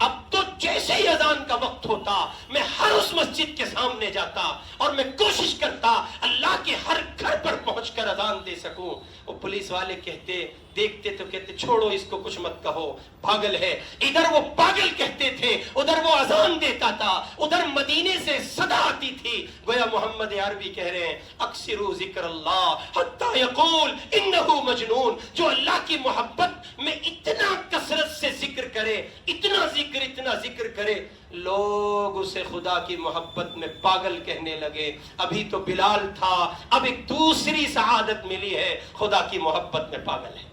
اب تو جیسے ہی اذان کا وقت ہوتا میں ہر اس مسجد کے سامنے جاتا اور میں کوشش کرتا اللہ کے ہر گھر پر پہنچ کر اذان دے سکوں۔ وہ پولیس والے کہتے، دیکھتے تو کہتے چھوڑو اس کو، کچھ مت کہو، پاگل ہے۔ ادھر وہ پاگل کہتے تھے، ادھر وہ اذان دیتا تھا، ادھر مدینے سے صدا آتی تھی، گویا محمد عربی کہہ رہے ہیں اکثروا ذکر اللہ حتی یقول انہو مجنون۔ جو اللہ کی محبت میں اتنا کثرت سے ذکر کرے، اتنا ذکر کرے، لوگ اسے خدا کی محبت میں پاگل کہنے لگے۔ ابھی تو بلال تھا، اب ایک دوسری سعادت ملی ہے، خدا کی محبت میں پاگل ہے۔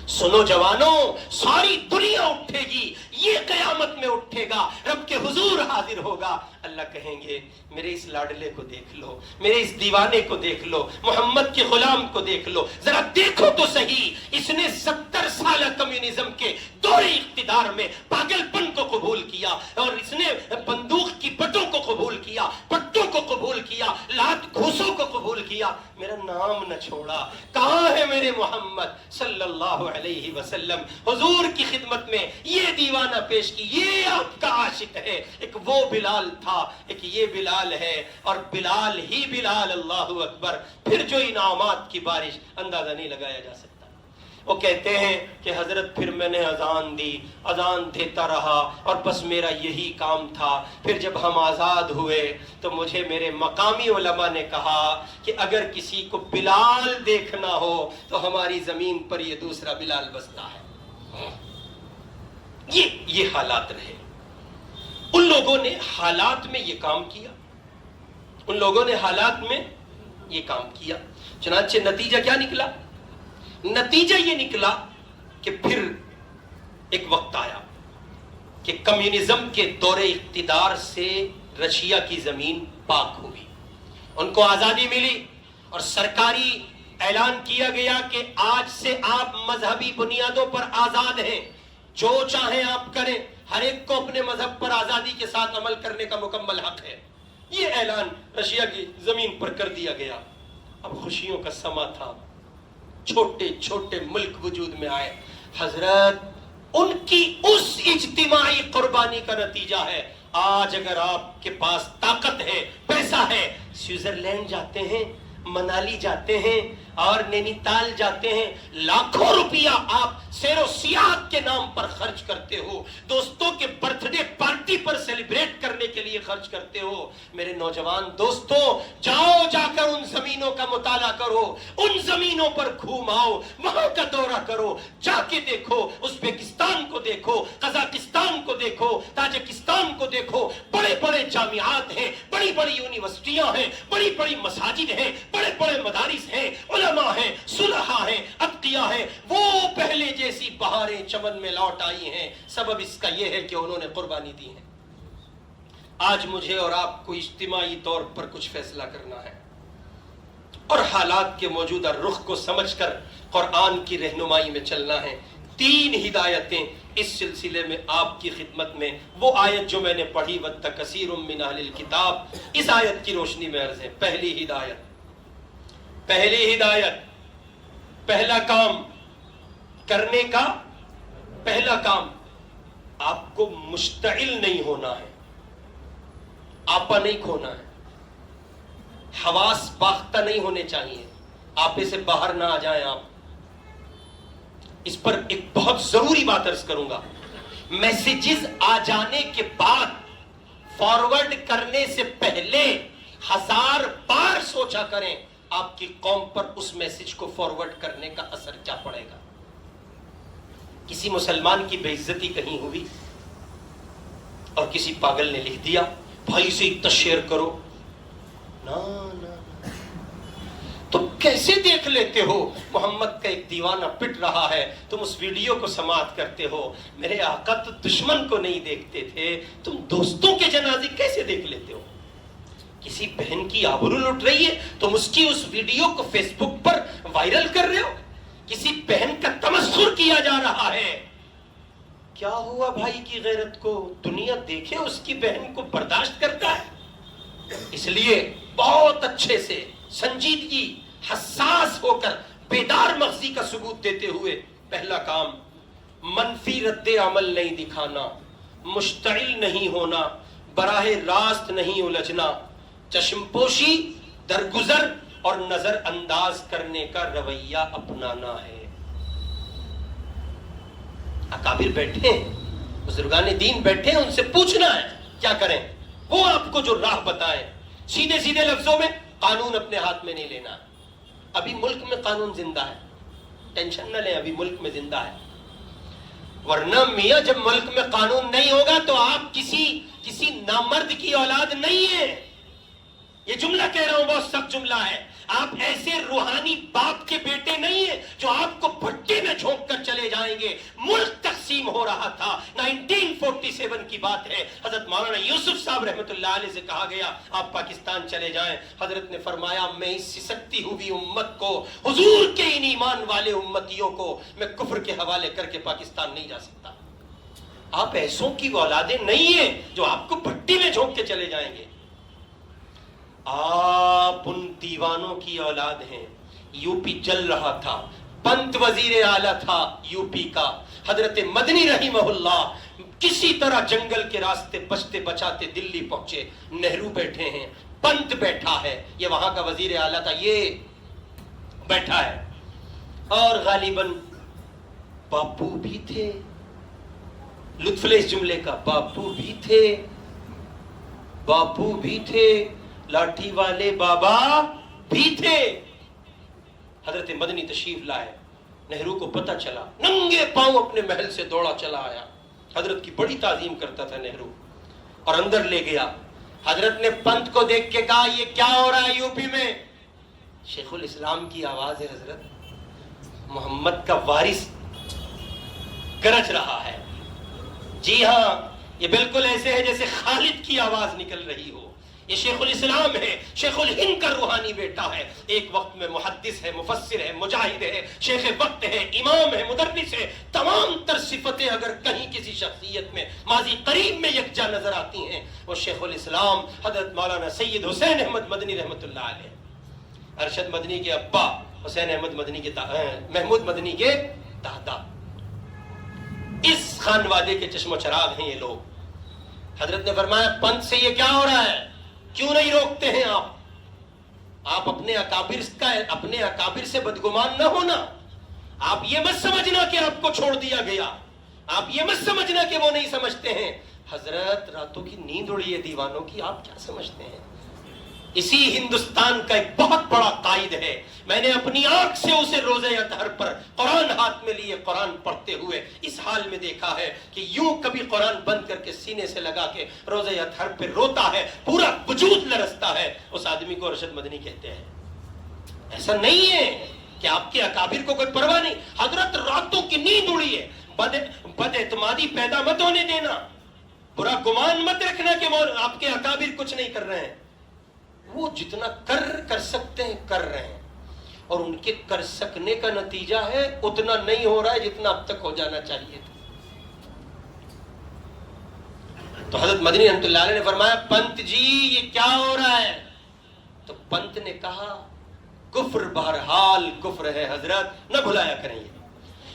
سنو جوانوں، ساری دنیا اٹھے گی، یہ قیامت میں اٹھے گا، رب کے حضور حاضر ہوگا۔ اللہ کہیں گے میرے اس لاڈلے کو دیکھ لو، میرے اس دیوانے کو دیکھ لو، محمد کے غلام کو دیکھ لو، ذرا دیکھو تو صحیح، اس نے 70 سالہ کمیونزم کے دور اقتدار میں پاگل پن کو قبول کیا، اور اس نے بندوق کی بٹوں کو قبول کیا، پٹوں کو قبول کیا، لات گھوسوں کو قبول کیا، میرا نام نہ چھوڑا۔ کہاں ہے میرے محمد صلی اللہ علیہ وسلم؟ حضور کی خدمت میں یہ دیوانہ پیش کی، یہ آپ کا عاشق ہے۔ ایک وہ بلال تھا، ایک یہ بلال ہے، اور بلال ہی بلال، اللہ اکبر۔ پھر جو انعامات کی بارش، اندازہ نہیں لگایا جا سکتا۔ وہ کہتے ہیں کہ حضرت پھر میں نے اذان دی، اذان دیتا رہا، اور بس میرا یہی کام تھا۔ پھر جب ہم آزاد ہوئے تو مجھے میرے مقامی علماء نے کہا کہ اگر کسی کو بلال دیکھنا ہو تو ہماری زمین پر یہ دوسرا بلال بستا ہے۔ یہ حالات رہے۔ ان لوگوں نے حالات میں یہ کام کیا، ان لوگوں نے حالات میں یہ کام کیا، چنانچہ نتیجہ کیا نکلا؟ نتیجہ یہ نکلا کہ پھر ایک وقت آیا کہ کمیونزم کے دور اقتدار سے رشیا کی زمین پاک ہوئی، ان کو آزادی ملی، اور سرکاری اعلان کیا گیا کہ آج سے آپ مذہبی بنیادوں پر آزاد ہیں، جو چاہیں آپ کریں، ہر ایک کو اپنے مذہب پر آزادی کے ساتھ عمل کرنے کا مکمل حق ہے۔ یہ اعلان رشیا کی زمین پر کر دیا گیا۔ اب خوشیوں کا سما تھا، چھوٹے چھوٹے ملک وجود میں آئے۔ حضرت ان کی اس اجتماعی قربانی کا نتیجہ ہے آج اگر آپ کے پاس طاقت ہے، پیسہ ہے، سوئٹزرلینڈ جاتے ہیں، منالی جاتے ہیں اور نینی تال جاتے ہیں، لاکھوں روپیہ آپ سیر و سیاحت کے نام پر خرچ کرتے ہو، دوستوں کے برتھ ڈے پارٹی پر سیلیبریٹ کرنے کے لیے خرچ کرتے ہو۔ میرے نوجوان دوستوں، جاؤ، جا کر ان زمینوں کا مطالعہ کرو، ان زمینوں پر گھوم آؤ، وہاں کا دورہ کرو، جا کے دیکھو، ازبکستان کو دیکھو، قزاقستان کو دیکھو، تاجکستان کو دیکھو، بڑے بڑے جامعات ہیں، بڑی بڑی یونیورسٹیاں ہیں، بڑی بڑی مساجد ہیں، بڑے بڑے مدارس ہیں، علماء ہیں، صلحاء ہیں، اتقیاء ہیں، وہ پہلے جیسی بہاریں چمن میں لوٹ آئی ہیں۔ سبب اس کا یہ ہے کہ انہوں نے قربانی دی ہے۔ آج مجھے اور آپ کو اجتماعی طور پر کچھ فیصلہ کرنا ہے، اور حالات کے موجودہ رخ کو سمجھ کر قرآن کی رہنمائی میں چلنا ہے۔ 3 ہدایتیں اس سلسلے میں آپ کی خدمت میں، وہ آیت جو میں نے پڑھی وَدَّ کَثِیرٌ مِّنْ اہلِ الکتاب، اس آیت کی روشنی میں عرض ہے۔ پہلی ہدایت، پہلا کام کرنے کا، پہلا کام آپ کو مشتعل نہیں ہونا ہے، آپا نہیں کھونا ہے، حواس باختہ نہیں ہونے چاہیے، آپے سے باہر نہ آ جائیں آپ۔ اس پر ایک بہت ضروری بات عرض کروں گا، میسیجز آ جانے کے بعد فارورڈ کرنے سے پہلے 1000 بار سوچا کریں آپ کی قوم پر اس میسیج کو فارورڈ کرنے کا اثر کیا پڑے گا۔ کسی مسلمان کی بے عزتی کہیں ہوئی اور کسی پاگل نے لکھ دیا بھائی سے اتنا شیئر کرو، نا تو کیسے دیکھ لیتے ہو محمد کا ایک دیوانہ پٹ رہا ہے، تم اس ویڈیو کو سماعت کرتے ہو۔ میرے آقا تو دشمن کو نہیں دیکھتے تھے، تم دوستوں کے جنازے کیسے دیکھ لیتے ہو؟ کسی بہن کی آبرو لٹ رہی ہے تم اس کی اس ویڈیو کو فیس بک پر وائرل کر رہے ہو، کسی بہن کا تمسخر کیا جا رہا ہے۔ کیا ہوا بھائی کی غیرت کو؟ دنیا دیکھے اس کی بہن کو برداشت کرتا ہے؟ اس لیے بہت اچھے سے سنجیدگی، حساس ہو کر بیدار مغزی کا ثبوت دیتے ہوئے پہلا کام منفی رد عمل نہیں دکھانا، مشتعل نہیں ہونا، براہ راست نہیں الجھنا، چشم پوشی، درگزر اور نظر انداز کرنے کا رویہ اپنانا ہے۔ اکابر بیٹھے ہیں، بزرگان دین بیٹھے ہیں، ان سے پوچھنا ہے کیا کریں، وہ آپ کو جو راہ بتائیں۔ سیدھے سیدھے لفظوں میں قانون اپنے ہاتھ میں نہیں لینا۔ ابھی ملک میں قانون زندہ ہے، ٹینشن نہ لیں، ابھی ملک میں زندہ ہے، ورنہ میاں جب ملک میں قانون نہیں ہوگا تو آپ کسی نامرد کی اولاد نہیں ہیں۔ یہ جملہ کہہ رہا ہوں بہت سخت جملہ ہے، آپ ایسے روحانی باپ کے بیٹے نہیں ہیں جو آپ کو بھٹی میں جھونک کر چلے جائیں گے۔ ملک تقسیم ہو رہا تھا، 1947 کی بات ہے، حضرت مولانا یوسف صاحب رحمۃ اللہ علیہ سے کہا گیا آپ پاکستان چلے جائیں۔ حضرت نے فرمایا میں اس سسکتی ہوئی امت کو، حضور کے ان ایمان والے امتیوں کو میں کفر کے حوالے کر کے پاکستان نہیں جا سکتا۔ آپ ایسوں کی اولادیں نہیں ہیں جو آپ کو بھٹی میں جھونک کے چلے جائیں گے، آپ ان دیوانوں کی اولاد ہیں۔ یو پی جل رہا تھا، پنت وزیر اعلیٰ تھا یو پی کا، حضرت مدنی رحمہ اللہ کسی طرح جنگل کے راستے بچتے بچاتے دلی پہنچے، نہرو بیٹھے ہیں، پنت بیٹھا ہے، یہ وہاں کا وزیر اعلیٰ تھا، یہ بیٹھا ہے، اور غالباً باپو بھی تھے، لطف لے اس جملے کا، باپو بھی تھے، لاٹھی والے بابا بھی تھے۔ حضرت مدنی تشریف لائے، نہرو کو پتہ چلا، ننگے پاؤں اپنے محل سے دوڑا چلا آیا، حضرت کی بڑی تعظیم کرتا تھا نہرو، اور اندر لے گیا۔ حضرت نے پنت کو دیکھ کے کہا یہ کیا ہو رہا ہے یو پی میں؟ شیخ الاسلام کی آواز ہے حضرت، محمد کا وارث گرج رہا ہے۔ جی ہاں، یہ بالکل ایسے ہے جیسے خالد کی آواز نکل رہی ہو۔ یہ شیخ الاسلام ہے، شیخ الہند کا روحانی بیٹا ہے، ایک وقت میں محدث ہے، مفسر ہے، مجاہد ہے، شیخ وقت ہے، امام ہے، مدرس ہے، تمام تر صفتیں اگر کہیں کسی شخصیت میں ماضی قریب میں یکجا نظر آتی ہیں وہ شیخ الاسلام حضرت مولانا سید حسین احمد مدنی رحمۃ اللہ علیہ، ارشد مدنی کے ابا، حسین احمد مدنی کے محمود مدنی کے دادا، اس خانوادے کے چشم و چراغ ہیں یہ لوگ۔ حضرت نے فرمایا پنت سے یہ کیا ہو رہا ہے، کیوں نہیں روکتے ہیں آپ اپنے اکابر سے بدگمان نہ ہونا، آپ یہ مت سمجھنا کہ آپ کو چھوڑ دیا گیا، آپ یہ مت سمجھنا کہ وہ نہیں سمجھتے ہیں۔ حضرت راتوں کی نیند اڑی ہے دیوانوں کی، آپ کیا سمجھتے ہیں؟ اسی ہندوستان کا ایک بہت بڑا قائد ہے، میں نے اپنی آنکھ سے اسے روزہ اطہر پر قرآن ہاتھ میں لیے قرآن پڑھتے ہوئے اس حال میں دیکھا ہے کہ یوں کبھی قرآن بند کر کے سینے سے لگا کے روزہ اطہر پہ روتا ہے، پورا وجود لرزتا ہے۔ اس آدمی کو ارشد مدنی کہتے ہیں۔ ایسا نہیں ہے کہ آپ کے اکابر کو کوئی پرواہ نہیں، حضرت راتوں کی نیند اڑی ہے، بد اعتمادی پیدا مت ہونے دینا، برا گمان مت رکھنا کہ آپ کے اکابر کچھ نہیں کر رہے ہیں، وہ جتنا کر سکتے ہیں کر رہے ہیں۔ اور ان کے کر سکنے کا نتیجہ ہے اتنا نہیں ہو رہا ہے جتنا اب تک ہو جانا چاہیے تھا. تو حضرت مدنی رحمۃ اللہ علیہ نے فرمایا پنت جی یہ کیا ہو رہا ہے؟ تو پنت نے کہا کفر بہرحال کفر ہے حضرت، نہ بھلایا کریں یہ.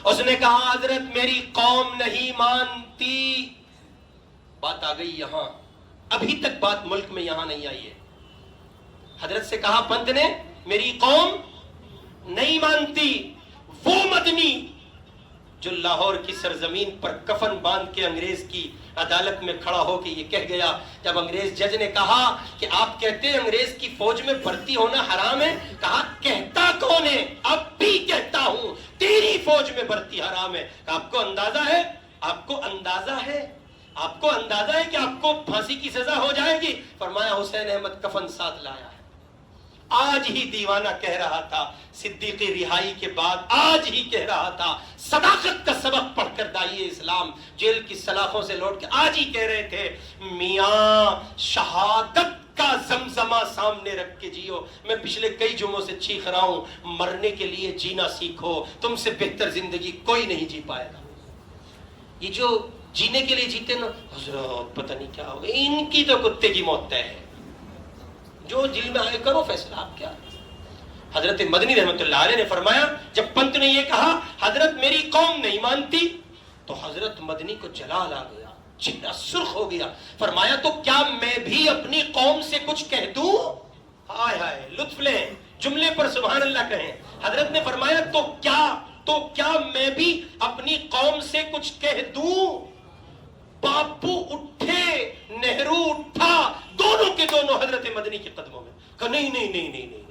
اس نے کہا حضرت میری قوم نہیں مانتی. بات آ گئی یہاں، ابھی تک بات ملک میں یہاں نہیں آئی ہے. حضرت سے کہا پنت نے میری قوم نہیں مانتی. وہ مدنی جو لاہور کی سرزمین پر کفن باندھ کے انگریز کی عدالت میں کھڑا ہو کے یہ کہہ گیا، جب انگریز جج نے کہا کہ آپ کہتے ہیں انگریز کی فوج میں بھرتی ہونا حرام ہے، کہا کہتا کون ہے؟ اب بھی کہتا ہوں تیری فوج میں بھرتی حرام ہے. آپ کو اندازہ ہے، آپ کو اندازہ ہے، آپ کو اندازہ ہے کہ آپ کو پھانسی کی سزا ہو جائے گی. فرمایا حسین احمد کفن ساتھ لایا ہے. آج ہی دیوانہ کہہ رہا تھا صدیقی رہائی کے بعد، آج ہی کہہ رہا تھا صداقت کا سبق پڑھ کر داعیے اسلام جیل کی سلاخوں سے لوٹ کے آج ہی کہہ رہے تھے میاں شہادت کا زمزمہ سامنے رکھ کے جیو. میں پچھلے کئی جمعوں سے چیخ رہا ہوں مرنے کے لیے جینا سیکھو، تم سے بہتر زندگی کوئی نہیں جی پائے گا. یہ جو جینے کے لیے جیتے نا حضرت پتہ نہیں کیا ہوگا، ان کی تو کتے کی موت طے ہے. جو دل میں آئے کرو فیصلہ. آپ کیا؟ حضرت مدنی رحمت اللہ علیہ نے فرمایا جب پنت نے یہ کہا حضرت میری قوم نہیں مانتی، تو حضرت مدنی کو جلال آ گیا، چہرہ سرخ ہو گیا. فرمایا تو کیا میں بھی اپنی قوم سے کچھ کہہ دوں؟ ہائے ہائے لطف لیں، جملے پر سبحان اللہ کہیں. حضرت نے فرمایا تو کیا میں بھی اپنی قوم سے کچھ کہہ دوں؟ باپو اٹھے، نہرو اٹھا، دونوں کے دونوں حضرت مدنی کے قدموں میں. کہا نہیں نہیں نہیں نہیں نہیں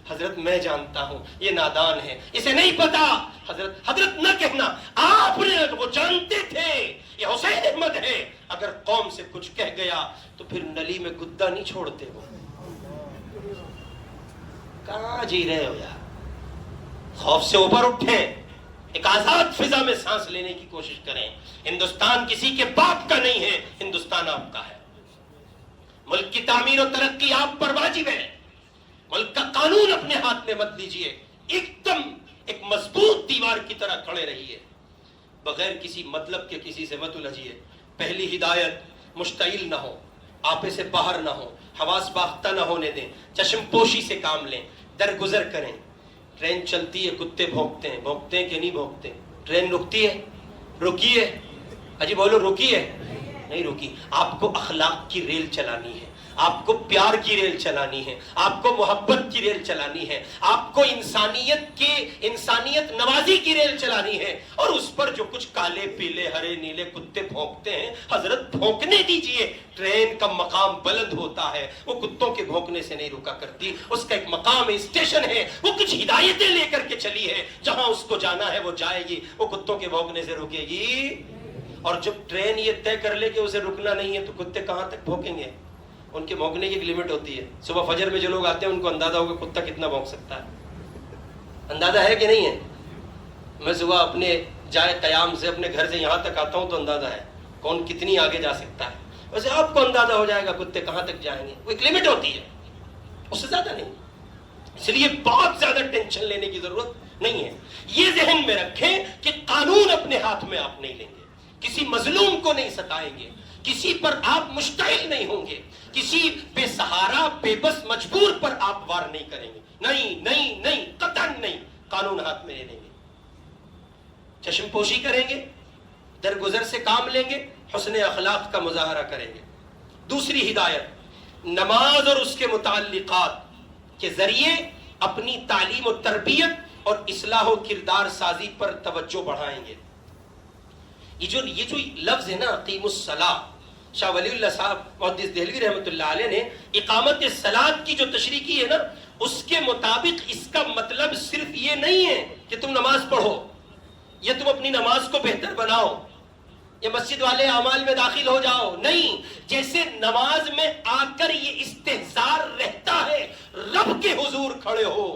حضرت میں جانتا ہوں یہ نادان ہے، اسے نہیں پتا. حضرت نہ کہنا، آپ نے وہ جانتے تھے یہ حسین احمد ہے. اگر قوم سے کچھ کہہ گیا تو پھر نلی میں گدا نہیں چھوڑتے. وہ کہاں جی رہے ہو یار؟ خوف سے اوپر اٹھیں، ایک آزاد فضا میں سانس لینے کی کوشش کریں. ہندوستان کسی کے باپ کا نہیں ہے، ہندوستان آپ کا ہے. ملک کی تعمیر و ترقی آپ پر واجب ہے. ملک کا قانون اپنے ہاتھ میں مت لیجئے، ایک دم ایک مضبوط دیوار کی طرح کھڑے رہیے، بغیر کسی مطلب کے کسی سے مت الجھیے. پہلی ہدایت مشتعل نہ ہو، آپے سے باہر نہ ہو، حواس باختہ نہ ہونے دیں، چشم پوشی سے کام لیں، درگزر کریں. ٹرین چلتی ہے کتے بھونکتے ہیں کہ نہیں بھونکتے؟ ٹرین رکتی ہے، رکی ہے، اجی بولو رکی ہے؟ نہیں رکی. آپ کو اخلاق کی ریل چلانی ہے، آپ کو پیار کی ریل چلانی ہے، آپ کو محبت کی ریل چلانی ہے، آپ کو انسانیت نوازی کی ریل چلانی ہے. اور اس پر جو کچھ کالے پیلے ہرے نیلے کتے بھونکتے ہیں حضرت بھونکنے دیجئے. ٹرین کا مقام بلند ہوتا ہے، وہ کتوں کے بھونکنے سے نہیں رکا کرتی. اس کا ایک مقام ہے، اسٹیشن ہے، وہ کچھ ہدایتیں لے کر کے چلی ہے، جہاں اس کو جانا ہے وہ جائے گی، وہ کتوں کے بھونکنے سے رکے گی. اور جب ٹرین یہ طے کر لے کہ اسے رکنا نہیں ہے تو کتے کہاں تک بھونکیں گے؟ ان کے بھونکنے کی ایک لمٹ ہوتی ہے. صبح فجر میں جو لوگ آتے ہیں ان کو اندازہ ہوگا کتا کتنا بھونک سکتا ہے. اندازہ ہے کہ نہیں ہے؟ میں صبح اپنے جائے قیام سے اپنے گھر سے یہاں تک آتا ہوں تو اندازہ ہے کون کتنی آگے جا سکتا ہے. ویسے آپ کو اندازہ ہو جائے گا کتے کہاں تک جائیں گے. وہ ایک لمٹ ہوتی ہے، اس سے زیادہ نہیں. اس لیے بہت زیادہ ٹینشن لینے کی ضرورت نہیں ہے. یہ ذہن میں رکھیں کہ قانون اپنے ہاتھ میں آپ نہیں لیں گے، کسی مظلوم کو نہیں ستائیں گے، کسی پر آپ مشتعل نہیں ہوں گے، کسی بے سہارا بے بس مجبور پر آپ وار نہیں کریں گے. نہیں نہیں نہیں، قطعاً نہیں. قانون ہاتھ میں لے لیں گے، چشم پوشی کریں گے، درگزر سے کام لیں گے، حسن اخلاق کا مظاہرہ کریں گے. دوسری ہدایت نماز اور اس کے متعلقات کے ذریعے اپنی تعلیم و تربیت اور اصلاح و کردار سازی پر توجہ بڑھائیں گے. یہ جو لفظ ہے نا اقیم الصلاۃ، شاہ ولی اللہ صاحب محدث دہلوی رحمۃ اللہ علیہ نے اقامت الصلاۃ کی جو تشریح کی ہے نا، اس کے مطابق اس کا مطلب صرف یہ نہیں ہے کہ تم نماز پڑھو یا تم اپنی نماز کو بہتر بناؤ یا مسجد والے اعمال میں داخل ہو جاؤ. نہیں، جیسے نماز میں آ کر یہ استحضار رہتا ہے رب کے حضور کھڑے ہو،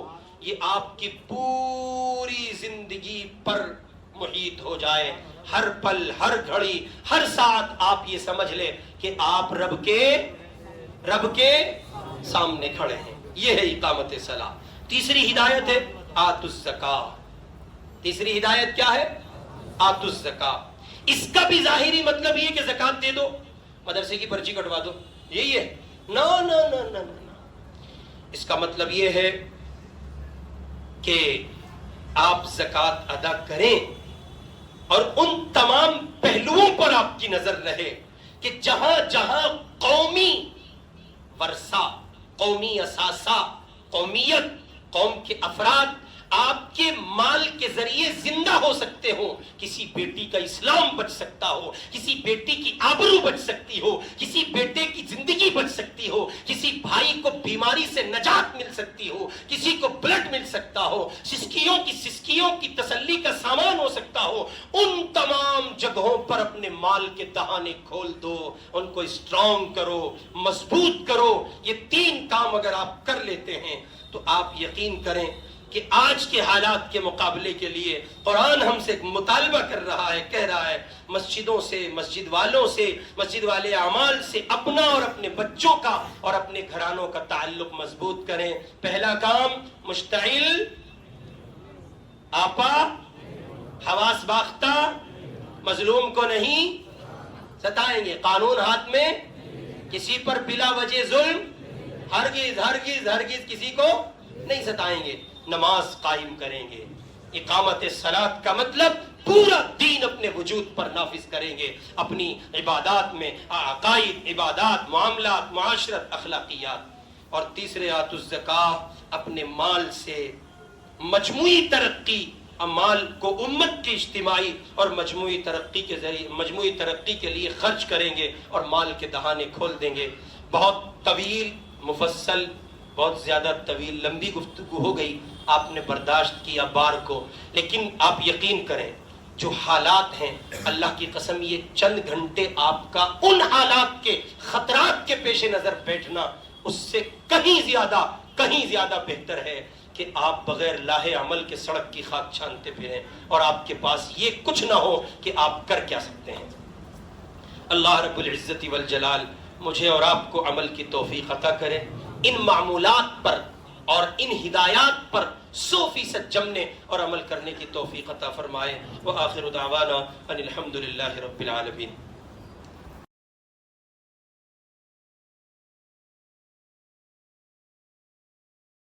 یہ آپ کی پوری زندگی پر محیط ہو جائے. ہر پل، ہر گھڑی، ہر ساتھ آپ یہ سمجھ لیں کہ آپ رب کے سامنے کھڑے ہیں. یہ ہے اقامت صلاح. تیسری ہدایت ہے آتوا الزکاہ. تیسری ہدایت کیا ہے؟ آتوا الزکاہ. اس کا بھی ظاہری مطلب یہ کہ زکات دے دو، مدرسے کی پرچی کٹوا دو، یہی ہے؟ نہ نہ نہ نہ نہ. اس کا مطلب یہ ہے کہ آپ زکات ادا کریں اور ان تمام پہلوؤں پر آپ کی نظر رہے کہ جہاں جہاں قومی ورثہ، قومی اثاثہ، قومیت، قوم کے افراد آپ کے مال کے ذریعے زندہ ہو سکتے ہو، کسی بیٹی کا اسلام بچ سکتا ہو، کسی بیٹی کی آبرو بچ سکتی ہو، کسی بیٹے کی زندگی بچ سکتی ہو، کسی بھائی کو بیماری سے نجات مل سکتی ہو، کسی کو بلڈ مل سکتا ہو، سسکیوں کی تسلی کا سامان ہو سکتا ہو، ان تمام جگہوں پر اپنے مال کے دہانے کھول دو، ان کو اسٹرانگ کرو، مضبوط کرو. یہ 3 کام اگر آپ کر لیتے ہیں تو آپ یقین کریں کہ آج کے حالات کے مقابلے کے لیے قرآن ہم سے مطالبہ کر رہا ہے، کہہ رہا ہے مسجدوں سے، مسجد والوں سے، مسجد والے اعمال سے اپنا اور اپنے بچوں کا اور اپنے گھرانوں کا تعلق مضبوط کریں. پہلا کام مشتعل، آپا، حواس باختہ، مظلوم کو نہیں ستائیں گے، قانون ہاتھ میں، کسی پر بلا وجہ ظلم ہرگز ہرگز ہرگز کسی کو نہیں ستائیں گے. نماز قائم کریں گے. اقامت الصلاۃ کا مطلب پورا دین اپنے وجود پر نافذ کریں گے، اپنی عبادات میں، عقائد، عبادات، معاملات، معاشرت، اخلاقیات. اور تیسرے آتوا الزکاہ، اپنے مال سے مجموعی ترقی، مال کو امت کی اجتماعی اور مجموعی ترقی کے ذریعے، مجموعی ترقی کے لیے خرچ کریں گے اور مال کے دہانے کھول دیں گے. بہت طویل، مفصل، بہت زیادہ طویل لمبی گفتگو ہو گئی، آپ نے برداشت کیا بار کو، لیکن آپ یقین کریں جو حالات ہیں، اللہ کی قسم یہ چند گھنٹے آپ کا ان حالات کے خطرات کے پیش نظر بیٹھنا اس سے کہیں زیادہ بہتر ہے کہ آپ بغیر لاہ عمل کے سڑک کی خاک چھانتے پھریں اور آپ کے پاس یہ کچھ نہ ہو کہ آپ کر کیا سکتے ہیں. اللہ رب العزت والجلال مجھے اور آپ کو عمل کی توفیق عطا کرے. ان معمولات پر اور ان ہدایات پر 100% جمنے اور عمل کرنے کی توفیق عطا فرمائے. وآخر دعوانا ان الحمد للہ رب العالمین.